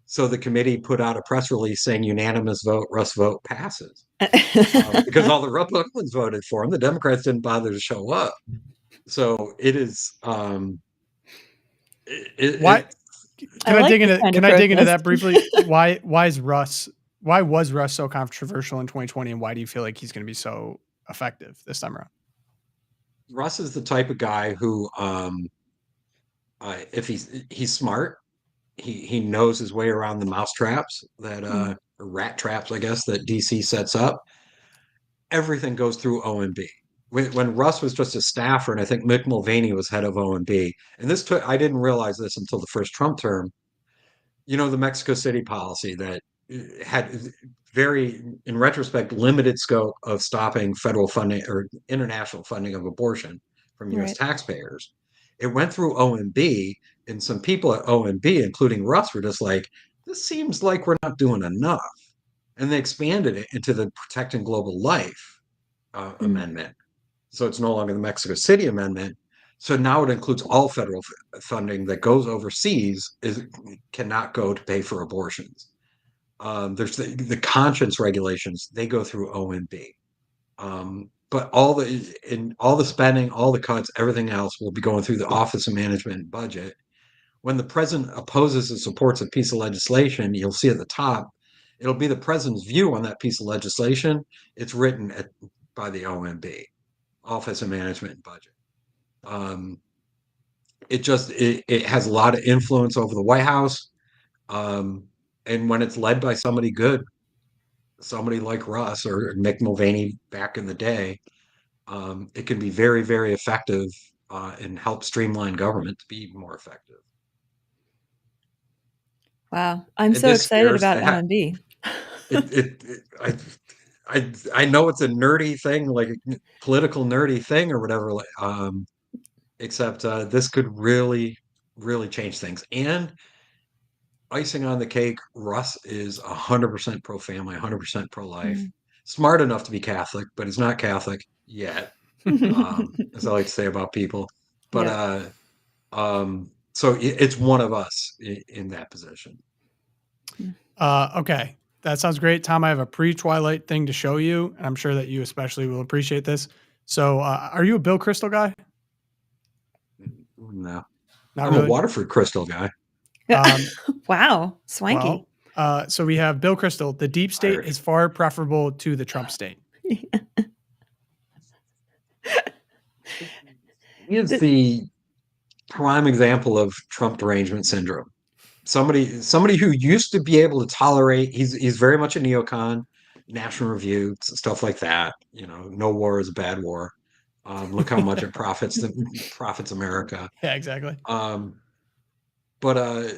So the committee put out a press release saying unanimous vote, Russ Vought passes. Because all the Republicans voted for him. The Democrats didn't bother to show up. So it is. Why? Can I dig into that briefly? Why was Russ so controversial in 2020, and why do you feel like he's going to be so effective this time around? Russ is the type of guy who, if he's smart, he knows his way around the mouse traps that or rat traps, I guess, that DC sets up. Everything goes through OMB. When Russ was just a staffer, and I think Mick Mulvaney was head of OMB, and I didn't realize this until the first Trump term. You know, the Mexico City policy that had very, in retrospect, limited scope of stopping federal funding or international funding of abortion from U.S. taxpayers. It went through OMB, and some people at OMB, including Russ, were just like, this seems like we're not doing enough. And they expanded it into the Protecting Global Life amendment. So it's no longer the Mexico City amendment. So now it includes all federal funding that goes overseas cannot go to pay for abortions. There's the conscience regulations, they go through OMB. But all the spending, all the cuts, everything else will be going through the Office of Management and Budget, when the president opposes or supports a piece of legislation, you'll see at the top, it'll be the president's view on that piece of legislation. It's written by the OMB, Office of Management and Budget. It has a lot of influence over the White House. And when it's led by somebody good, somebody like Russ or Mick Mulvaney back in the day, it can be very, very effective and help streamline government to be more effective. Wow. I'm And so this excited scares about the heck- OMB. I know it's a nerdy thing, like a political nerdy thing or whatever. Except this could really, really change things. And icing on the cake, Russ is 100% pro-family, 100% pro-life. Smart enough to be Catholic, but he's not Catholic yet, as I like to say about people. But so it's one of us in that position. Okay. That sounds great. Tom, I have a pre-Twilight thing to show you, and I'm sure that you especially will appreciate this. So are you a Bill Kristol guy? No. Not I'm really? a Waterford Crystal guy. Wow. Swanky. Well, so we have Bill Kristol. The deep state Irish. is far preferable to the Trump state. He is the prime example of Trump derangement syndrome. Somebody who used to be able to tolerate. He's very much a neocon, National Review, stuff like that. You know, no war is a bad war. Look how much it profits America. Yeah, exactly. But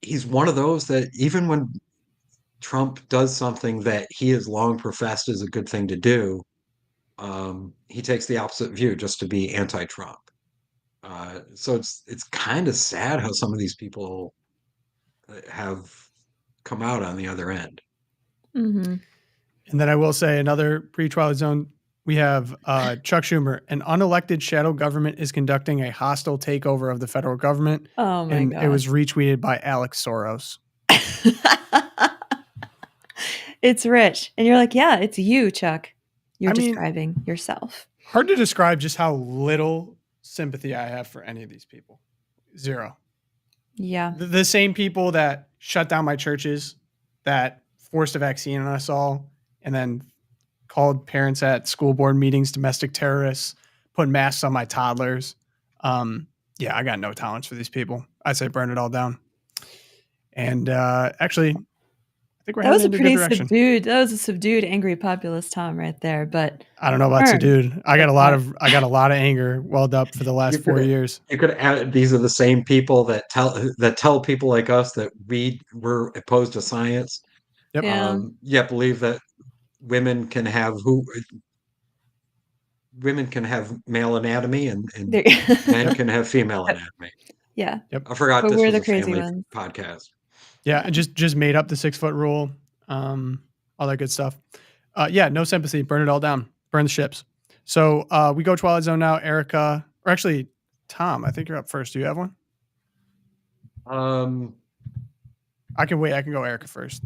he's one of those that even when Trump does something that he has long professed is a good thing to do, he takes the opposite view just to be anti-Trump. So it's kind of sad how some of these people have come out on the other end. Mm-hmm. And then I will say another pre-Twilight Zone. We have Chuck Schumer. An unelected shadow government is conducting a hostile takeover of the federal government. Oh my and God. it was retweeted by Alex Soros. It's rich. And you're like, yeah, it's you, Chuck. You're I mean- describing yourself. Hard to describe just how little sympathy I have for any of these people. Zero. Yeah. The same people that shut down my churches, that forced a vaccine on us all, and then called parents at school board meetings domestic terrorists, put masks on my toddlers. Yeah, I got no tolerance for these people. I say burn it all down. And actually, I think we're That was heading a in a good pretty direction. that was a subdued, angry populist Tom right there. But I don't know about burn. dude. I got a lot of anger welled up for the last 4 years. You could add, these are the same people that tell people like us that we're opposed to science. Yep. Yeah. Yet believe that women can have male anatomy and There- men can have female anatomy. yeah. I forgot But this we're was the a crazy family ones. podcast. Yeah, and just made up the 6-foot rule, all that good stuff. Yeah, no sympathy. Burn it all down. Burn the ships. So we go Twilight Zone now. Erica, or actually, Tom, I think you're up first. Do you have one? I can wait. I can go Erica first.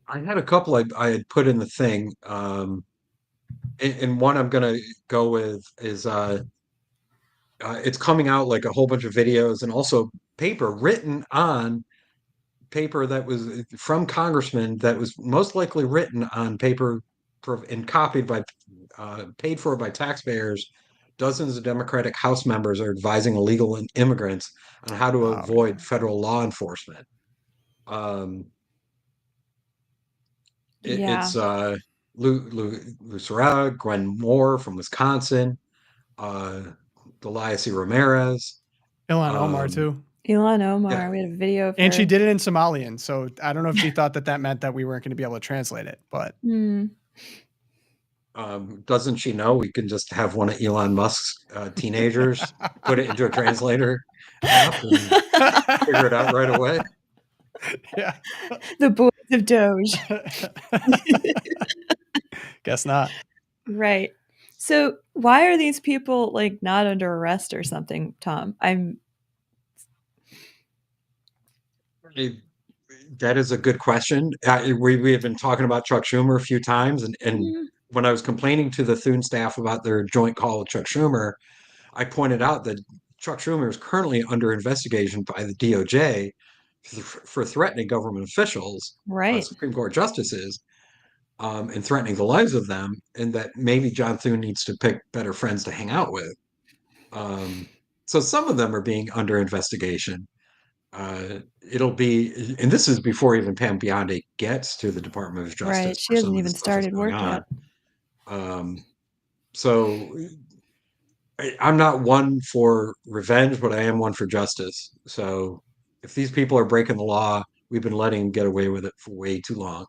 I had a couple I had put in the thing. And one I'm gonna go with is it's coming out like a whole bunch of videos and also paper written on paper that was from congressmen that was most likely written on paper and copied by paid for by taxpayers. Dozens of Democratic House members are advising illegal immigrants on how to avoid federal law enforcement. It's Lucera, Gwen Moore from Wisconsin, Deliacy Ramirez, Elon Omar too. Elon Omar. Yeah. We had a video of And her. she did it in Somalian. So I don't know if she thought that meant that we weren't going to be able to translate it, but doesn't she know we can just have one of Elon Musk's teenagers put it into a translator app and figure it out right away? yeah. The boys of Doge. Guess not. Right. So why are these people like not under arrest or something, Tom? That is a good question. We have been talking about Chuck Schumer a few times, and when I was complaining to the Thune staff about their joint call with Chuck Schumer, I pointed out that Chuck Schumer is currently under investigation by the DOJ for threatening government officials, Right. Supreme Court justices, and threatening the lives of them, and that maybe John Thune needs to pick better friends to hang out with. So some of them are being under investigation. It'll be, and this is before even Pam Biondi gets to the Department of Right. Justice, She where hasn't some of even this stuff is started going work yet. on. So I'm not one for revenge, but I am one for justice. So if these people are breaking the law, we've been letting them get away with it for way too long.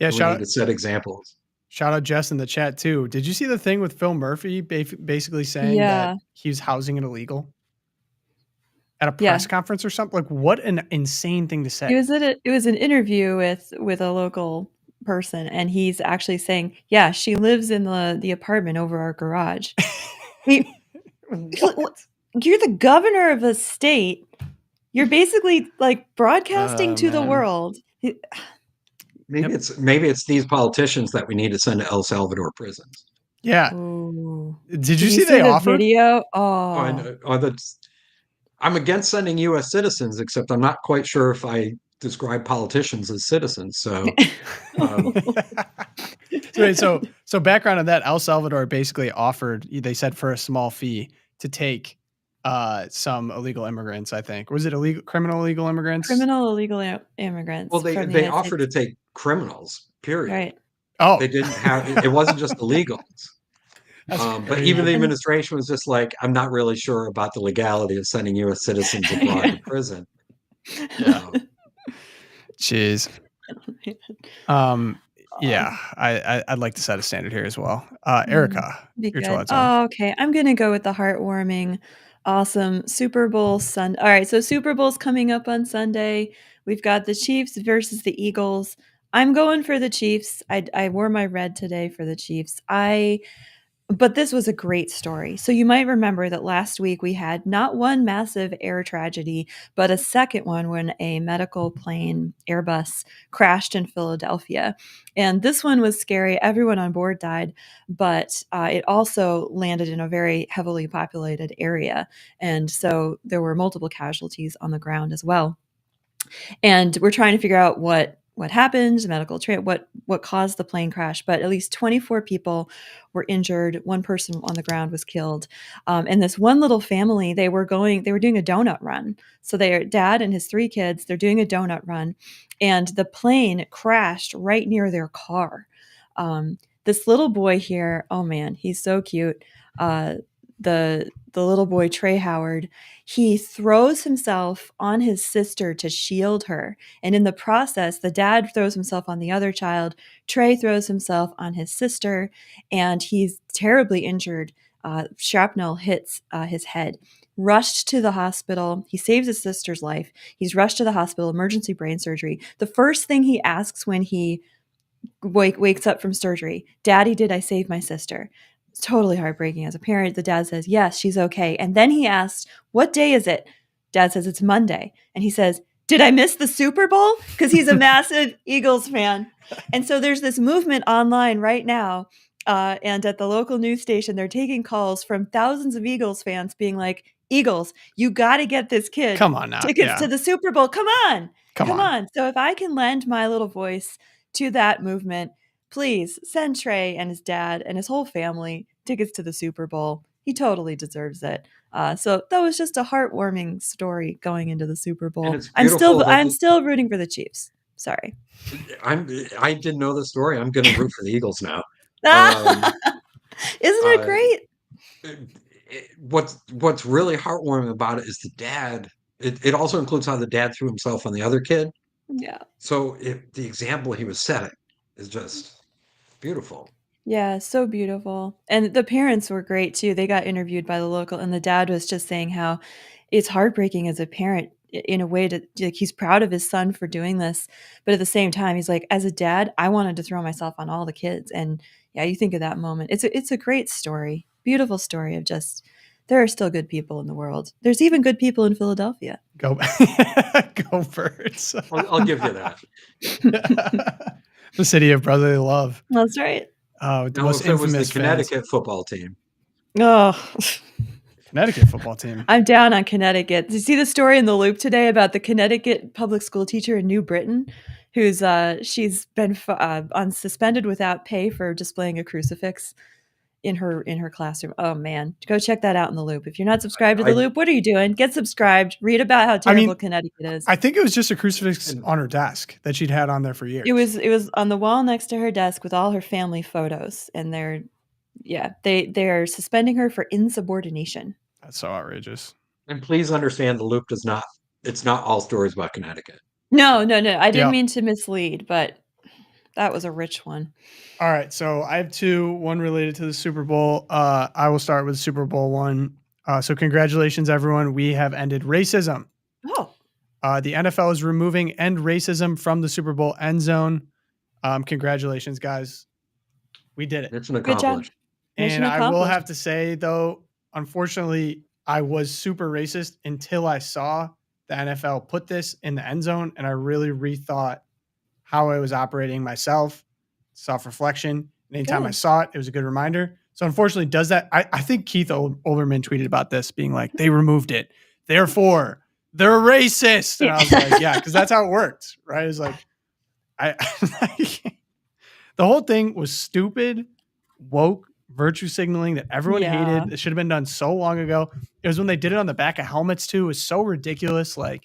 Yeah, And we need to set examples. shout out Jess in the chat too. Did you see the thing with Phil Murphy basically saying Yeah. that he was housing an illegal at a Yeah. press conference or something? Like, what an insane thing to say. It was an interview with a local person, and he's actually saying, yeah, she lives in the apartment over our garage. You're the governor of a state. You're basically like broadcasting to the man. world. Maybe it's these politicians that we need to send to El Salvador prisons. Yeah. Ooh. Did you see they the offered? video? Oh, I know. I'm against sending U.S. citizens, except I'm not quite sure if I describe politicians as citizens. So, so background on that, El Salvador basically offered, they said, for a small fee to take some illegal immigrants, I think. Was it criminal illegal immigrants? Criminal illegal immigrants. well, from the they United offered States. to take criminals, period. Right. Oh, They didn't have, it wasn't just illegals. But even the administration was just like, I'm not really sure about the legality of sending U.S. citizens abroad to prison. Yeah. Jeez. Yeah, I'd like to set a standard here as well. Erica, your Twilight Zone. Oh, okay. I'm going to go with the heartwarming, awesome Super Bowl Sunday. All right, so Super Bowl's coming up on Sunday. We've got the Chiefs versus the Eagles. I'm going for the Chiefs. I wore my red today for the Chiefs. But this was a great story. So you might remember that last week we had not one massive air tragedy, but a second one when a medical plane, Airbus, crashed in Philadelphia. And this one was scary. Everyone on board died, but it also landed in a very heavily populated area. And so there were multiple casualties on the ground as well. And we're trying to figure out what happened, medical what caused the plane crash, but at least 24 people were injured. One person on the ground was killed. And this one little family, they were doing a donut run. So their dad and his 3 kids, they're doing a donut run, and the plane crashed right near their car. This little boy here, oh man, he's so cute. The little boy, Trey Howard, he throws himself on his sister to shield her. And in the process, the dad throws himself on the other child. Trey throws himself on his sister, and he's terribly injured. Shrapnel hits his head. Rushed to the hospital. He saves his sister's life. He's rushed to the hospital, emergency brain surgery. The first thing he asks when he wakes up from surgery, Daddy, did I save my sister? It's totally heartbreaking as a parent. The dad says, yes, she's okay. And then he asks, what day is it? Dad says, it's Monday. And he says, did I miss the Super Bowl? Because he's a massive Eagles fan. And so there's this movement online right now. And at the local news station, they're taking calls from thousands of Eagles fans being like, Eagles, you got to get this kid Come on now. tickets to the Super Bowl. Come on. Come on. So if I can lend my little voice to that movement, please send Trey and his dad and his whole family tickets to the Super Bowl. He totally deserves it. So that was just a heartwarming story going into the Super Bowl. I'm still rooting for the Chiefs. Sorry. I didn't know the story. I'm going to root for the Eagles now. Isn't it great? What's really heartwarming about it is the dad. It also includes how the dad threw himself on the other kid. Yeah. So the example he was setting is just beautiful. Yeah, so beautiful. And the parents were great too. They got interviewed by the local, and the dad was just saying how it's heartbreaking as a parent in a way to, like, he's proud of his son for doing this, but at the same time, he's like, as a dad, I wanted to throw myself on all the kids. And yeah, you think of that moment. It's a great story, beautiful story of just, there are still good people in the world. There's even good people in Philadelphia. Go Birds. I'll give you that. The city of brotherly love. That's right. The Now, most if it was the infamous Connecticut football team. Oh, Connecticut football team. I'm down on Connecticut. Did you see the story in the Loop today about the Connecticut public school teacher in New Britain, who's she's been on suspended without pay for displaying a crucifix in her classroom? Oh man, go check that out in the Loop. If you're not subscribed to the Loop, what are you doing? Get subscribed. Read about how terrible Connecticut is. I think it was just a crucifix on her desk that she'd had on there for years. It was on the wall next to her desk with all her family photos, and they're suspending her for insubordination. That's so outrageous. And please understand, the Loop does not. It's not all stories about Connecticut. No. I didn't mean to mislead, but that was a rich one. All right, so I have two. One related to the Super Bowl. I will start with the Super Bowl one. So congratulations, everyone. We have ended racism. Oh. The NFL is removing end racism from the Super Bowl end zone. Congratulations, guys. We did it. It's an accomplishment. And I will have to say, though, unfortunately, I was super racist until I saw the NFL put this in the end zone, and I really rethought how I was operating myself, self-reflection. And anytime I saw it, it was a good reminder. So unfortunately, does that? I think Keith Olbermann tweeted about this, being like, they removed it. Therefore, they're racist. And I was like, yeah, because that's how it worked, right? It's like, the whole thing was stupid, woke, virtue signaling that everyone hated. It should have been done so long ago. It was when they did it on the back of helmets too. It was so ridiculous. Like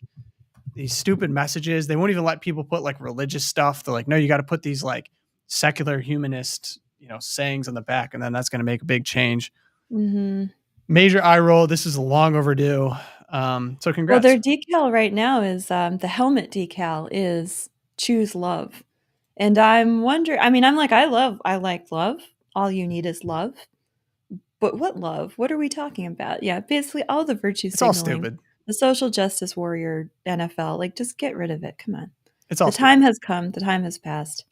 these stupid messages. They won't even let people put like religious stuff. They're like, no, you got to put these like secular humanist, sayings on the back, and then that's going to make a big change. Mm-hmm. Major eye roll. This is long overdue. So congrats. Well, their decal right now is the helmet decal is choose love. And I'm wondering, I like love. All you need is love. But what love? What are we talking about? Yeah, basically all the virtue signaling. It's all stupid. The social justice warrior NFL, like just get rid of it. Come on. It's all the time has come. The time has passed.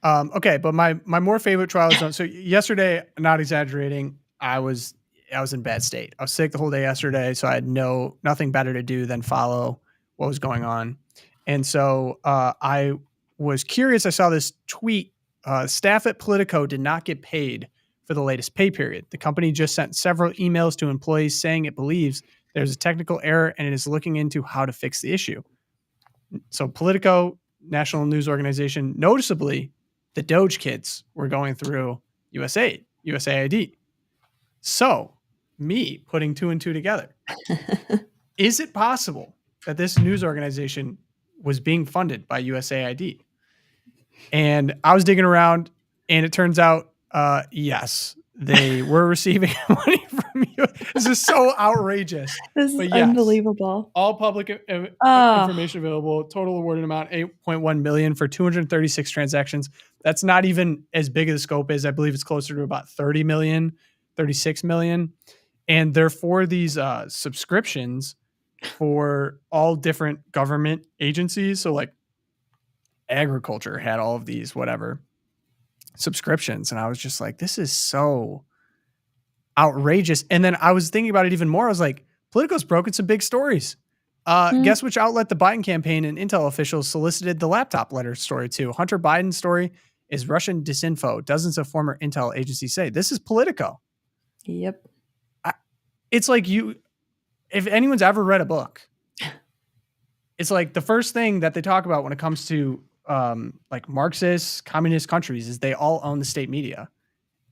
Okay, but my more favorite Twilight Zone. So yesterday, not exaggerating, I was in bad state. I was sick the whole day yesterday, so I had nothing better to do than follow what was going on. And so I was curious. I saw this tweet. Staff at Politico did not get paid for the latest pay period. The company just sent several emails to employees saying it believes there's a technical error and it is looking into how to fix the issue. So Politico, national news organization, noticeably, the DOGE kids were going through USAID. So me putting two and two together, is it possible that this news organization was being funded by USAID? And I was digging around, and it turns out, yes, they were receiving money from you. This is so outrageous. This is unbelievable. All public information available. Total awarded amount $8.1 million for 236 transactions. That's not even as big of the scope as I believe it's closer to about 30 million, 36 million. And they're for these subscriptions for all different government agencies. So like agriculture had all of these, whatever, subscriptions. And I was just like, this is so outrageous. And then I was thinking about it even more. I was like, Politico's broken some big stories. Guess which outlet the Biden campaign and Intel officials solicited the laptop letter story to? Hunter Biden's story is Russian disinfo. Dozens of former Intel agencies say. This is Politico. Yep. It's like if anyone's ever read a book, it's like the first thing that they talk about when it comes to like Marxist, communist countries is they all own the state media.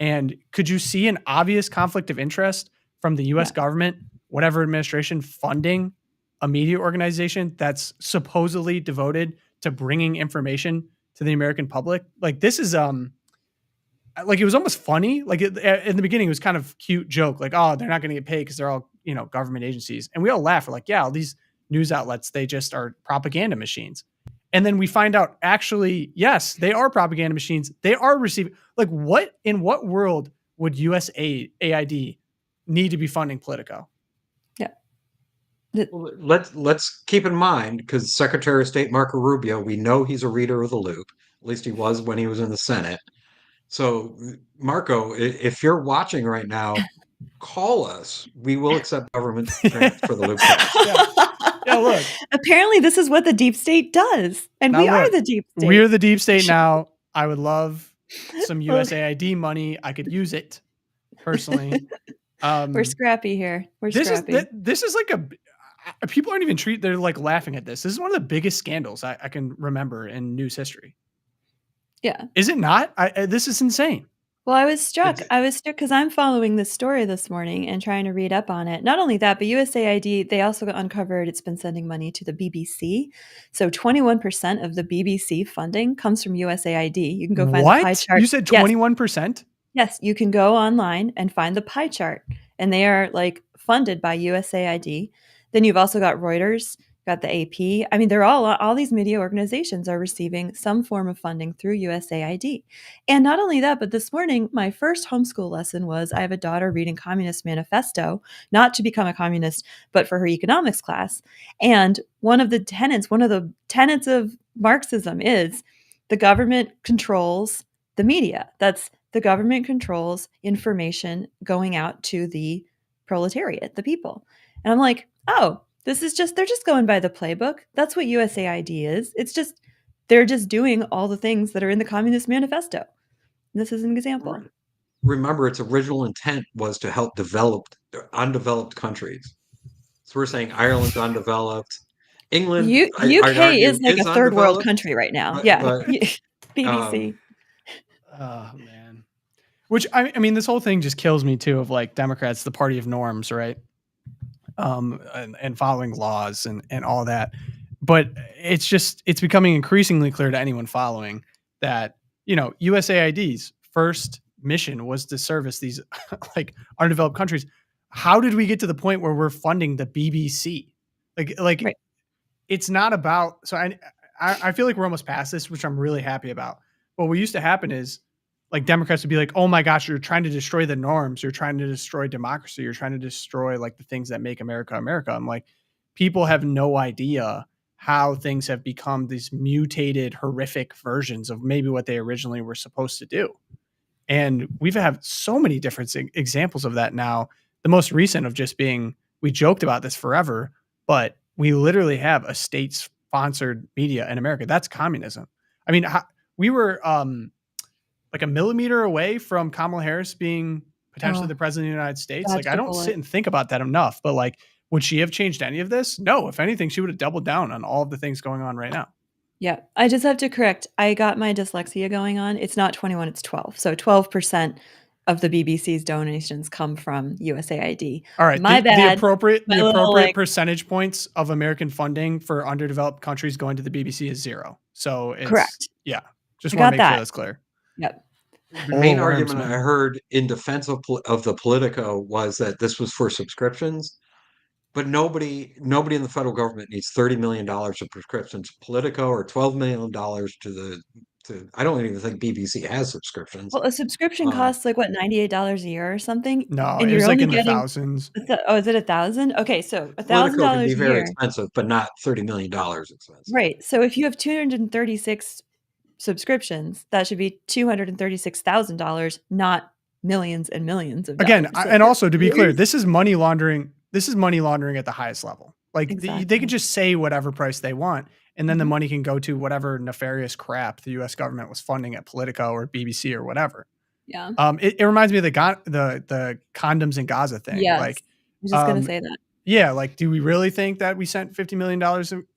And could you see an obvious conflict of interest from the U.S. government, whatever administration, funding a media organization that's supposedly devoted to bringing information to the American public? Like this is like it was almost funny. Like in the beginning, it was kind of cute joke, like, oh, they're not going to get paid because they're all government agencies, and we all laugh. We're like, yeah, all these news outlets, they just are propaganda machines. And then we find out actually, yes, they are propaganda machines. They are receiving, like, in what world would USAID need to be funding Politico? Yeah. Well, let's keep in mind, because Secretary of State Marco Rubio, we know he's a reader of the Loop. At least he was when he was in the Senate. So Marco, if you're watching right now, call us. We will accept government grants for the LOOPcast. Yeah, look. Apparently, this is what the deep state does, and we are the deep state. We're the deep state now. I would love some USAID money. I could use it personally. We're scrappy here. We're scrappy. This is like people aren't even they're like laughing at this. This is one of the biggest scandals I can remember in news history. Yeah. Is it not? This is insane. Well, I was struck because I'm following this story this morning and trying to read up on it. Not only that, but USAID, they also uncovered it's been sending money to the BBC. So 21% of the BBC funding comes from USAID. You can go find the pie chart. You said 21%? Yes, you can go online and find the pie chart. And they are like funded by USAID. Then you've also got Reuters, got the AP. I mean, they're all these media organizations are receiving some form of funding through USAID. And not only that, but this morning, my first homeschool lesson was I have a daughter reading Communist Manifesto, not to become a communist, but for her economics class. And one of the tenets of Marxism is the government controls the media. That's the government controls information going out to the proletariat, the people. And I'm like, oh, they're just going by the playbook. That's what USAID is. They're just doing all the things that are in the Communist Manifesto. This is an example. Remember, its original intent was to help undeveloped countries. So we're saying Ireland's undeveloped. England, UK is like a third world country right now. But BBC. Oh man. Which I mean, this whole thing just kills me too. Of like Democrats, the party of norms, right? And following laws and all that. But it's becoming increasingly clear to anyone following that, USAID's first mission was to service these like undeveloped countries. How did we get to the point where we're funding the BBC? Like right. It's not about, so I feel like we're almost past this, which I'm really happy about. But what used to happen is like Democrats would be like, oh my gosh, you're trying to destroy the norms. You're trying to destroy democracy. You're trying to destroy like the things that make America, America. I'm like, people have no idea how things have become these mutated, horrific versions of maybe what they originally were supposed to do. And we've had so many different examples of that now. The most recent of just being, we joked about this forever, but we literally have a state-sponsored media in America. That's communism. I mean, we were, like a millimeter away from Kamala Harris being potentially the president of the United States. Like, I don't sit and think about that enough, but like, would she have changed any of this? No. If anything, she would have doubled down on all of the things going on right now. Yeah. I just have to correct. I got my dyslexia going on. It's not 21, it's 12. So 12% of the BBC's donations come from USAID. All right. My bad. The appropriate percentage points of American funding for underdeveloped countries going to the BBC is 0. So it's correct. Yeah. Just want to make sure that's clear. Yep. The main argument I heard in defense of the Politico was that this was for subscriptions, but nobody in the federal government needs $30 million of prescriptions to Politico or $12 million to I don't even think BBC has subscriptions. Well, a subscription costs like what, $98 a year or something? No, and it's like in the thousands. Oh, is it $1,000? Okay, so $1,000 Politico can be a very year. expensive, but not $30 million expensive. Right. So if you have 236 subscriptions, that should be $236,000, not millions and millions of dollars. Again, and also to be clear, this is money laundering. This is money laundering at the highest level. Like they can just say whatever price they want, and then the money can go to whatever nefarious crap the U.S. government was funding at Politico or BBC or whatever. Yeah. It reminds me of the condoms in Gaza thing. Yes. Like, I was just gonna say that. Yeah, like, do we really think that we sent $50 million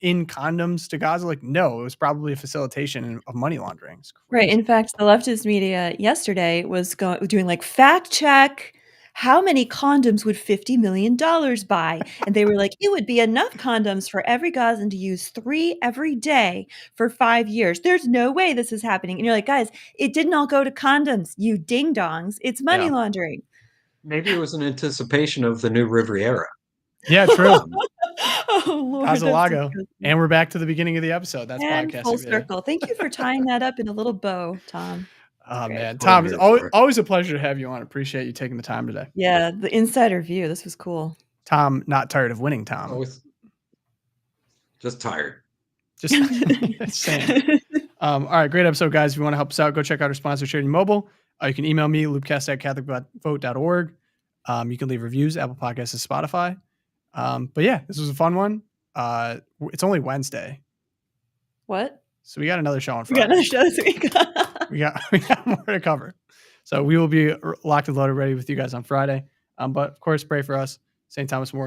in condoms to Gaza? Like, no, it was probably a facilitation of money laundering. Right. In fact, the leftist media yesterday was doing like fact check. How many condoms would $50 million buy? And they were like, it would be enough condoms for every Gazan to use 3 every day for 5 years. There's no way this is happening. And you're like, guys, it didn't all go to condoms, you ding dongs. It's money laundering. Maybe it was an anticipation of the new Riviera. Yeah, true. Oh, Lord. Gaza-Lago. And we're back to the beginning of the episode. That's podcasting. Full circle. Thank you for tying that up in a little bow, Tom. Oh, man. Tom, it's always a pleasure to have you on. Appreciate you taking the time today. Yeah, the insider view. This was cool. Tom, not tired of winning, Tom. Just tired. Just saying. All right, great episode, guys. If you want to help us out, go check out our sponsor, Charity Mobile. You can email me, loopcast@catholicvote.org. You can leave reviews, Apple Podcasts, and Spotify. But yeah, this was a fun one. It's only Wednesday. What? So we got another show on Friday. We got another show this week. we got more to cover. So we will be locked and loaded ready with you guys on Friday. But of course, pray for us. St. Thomas More.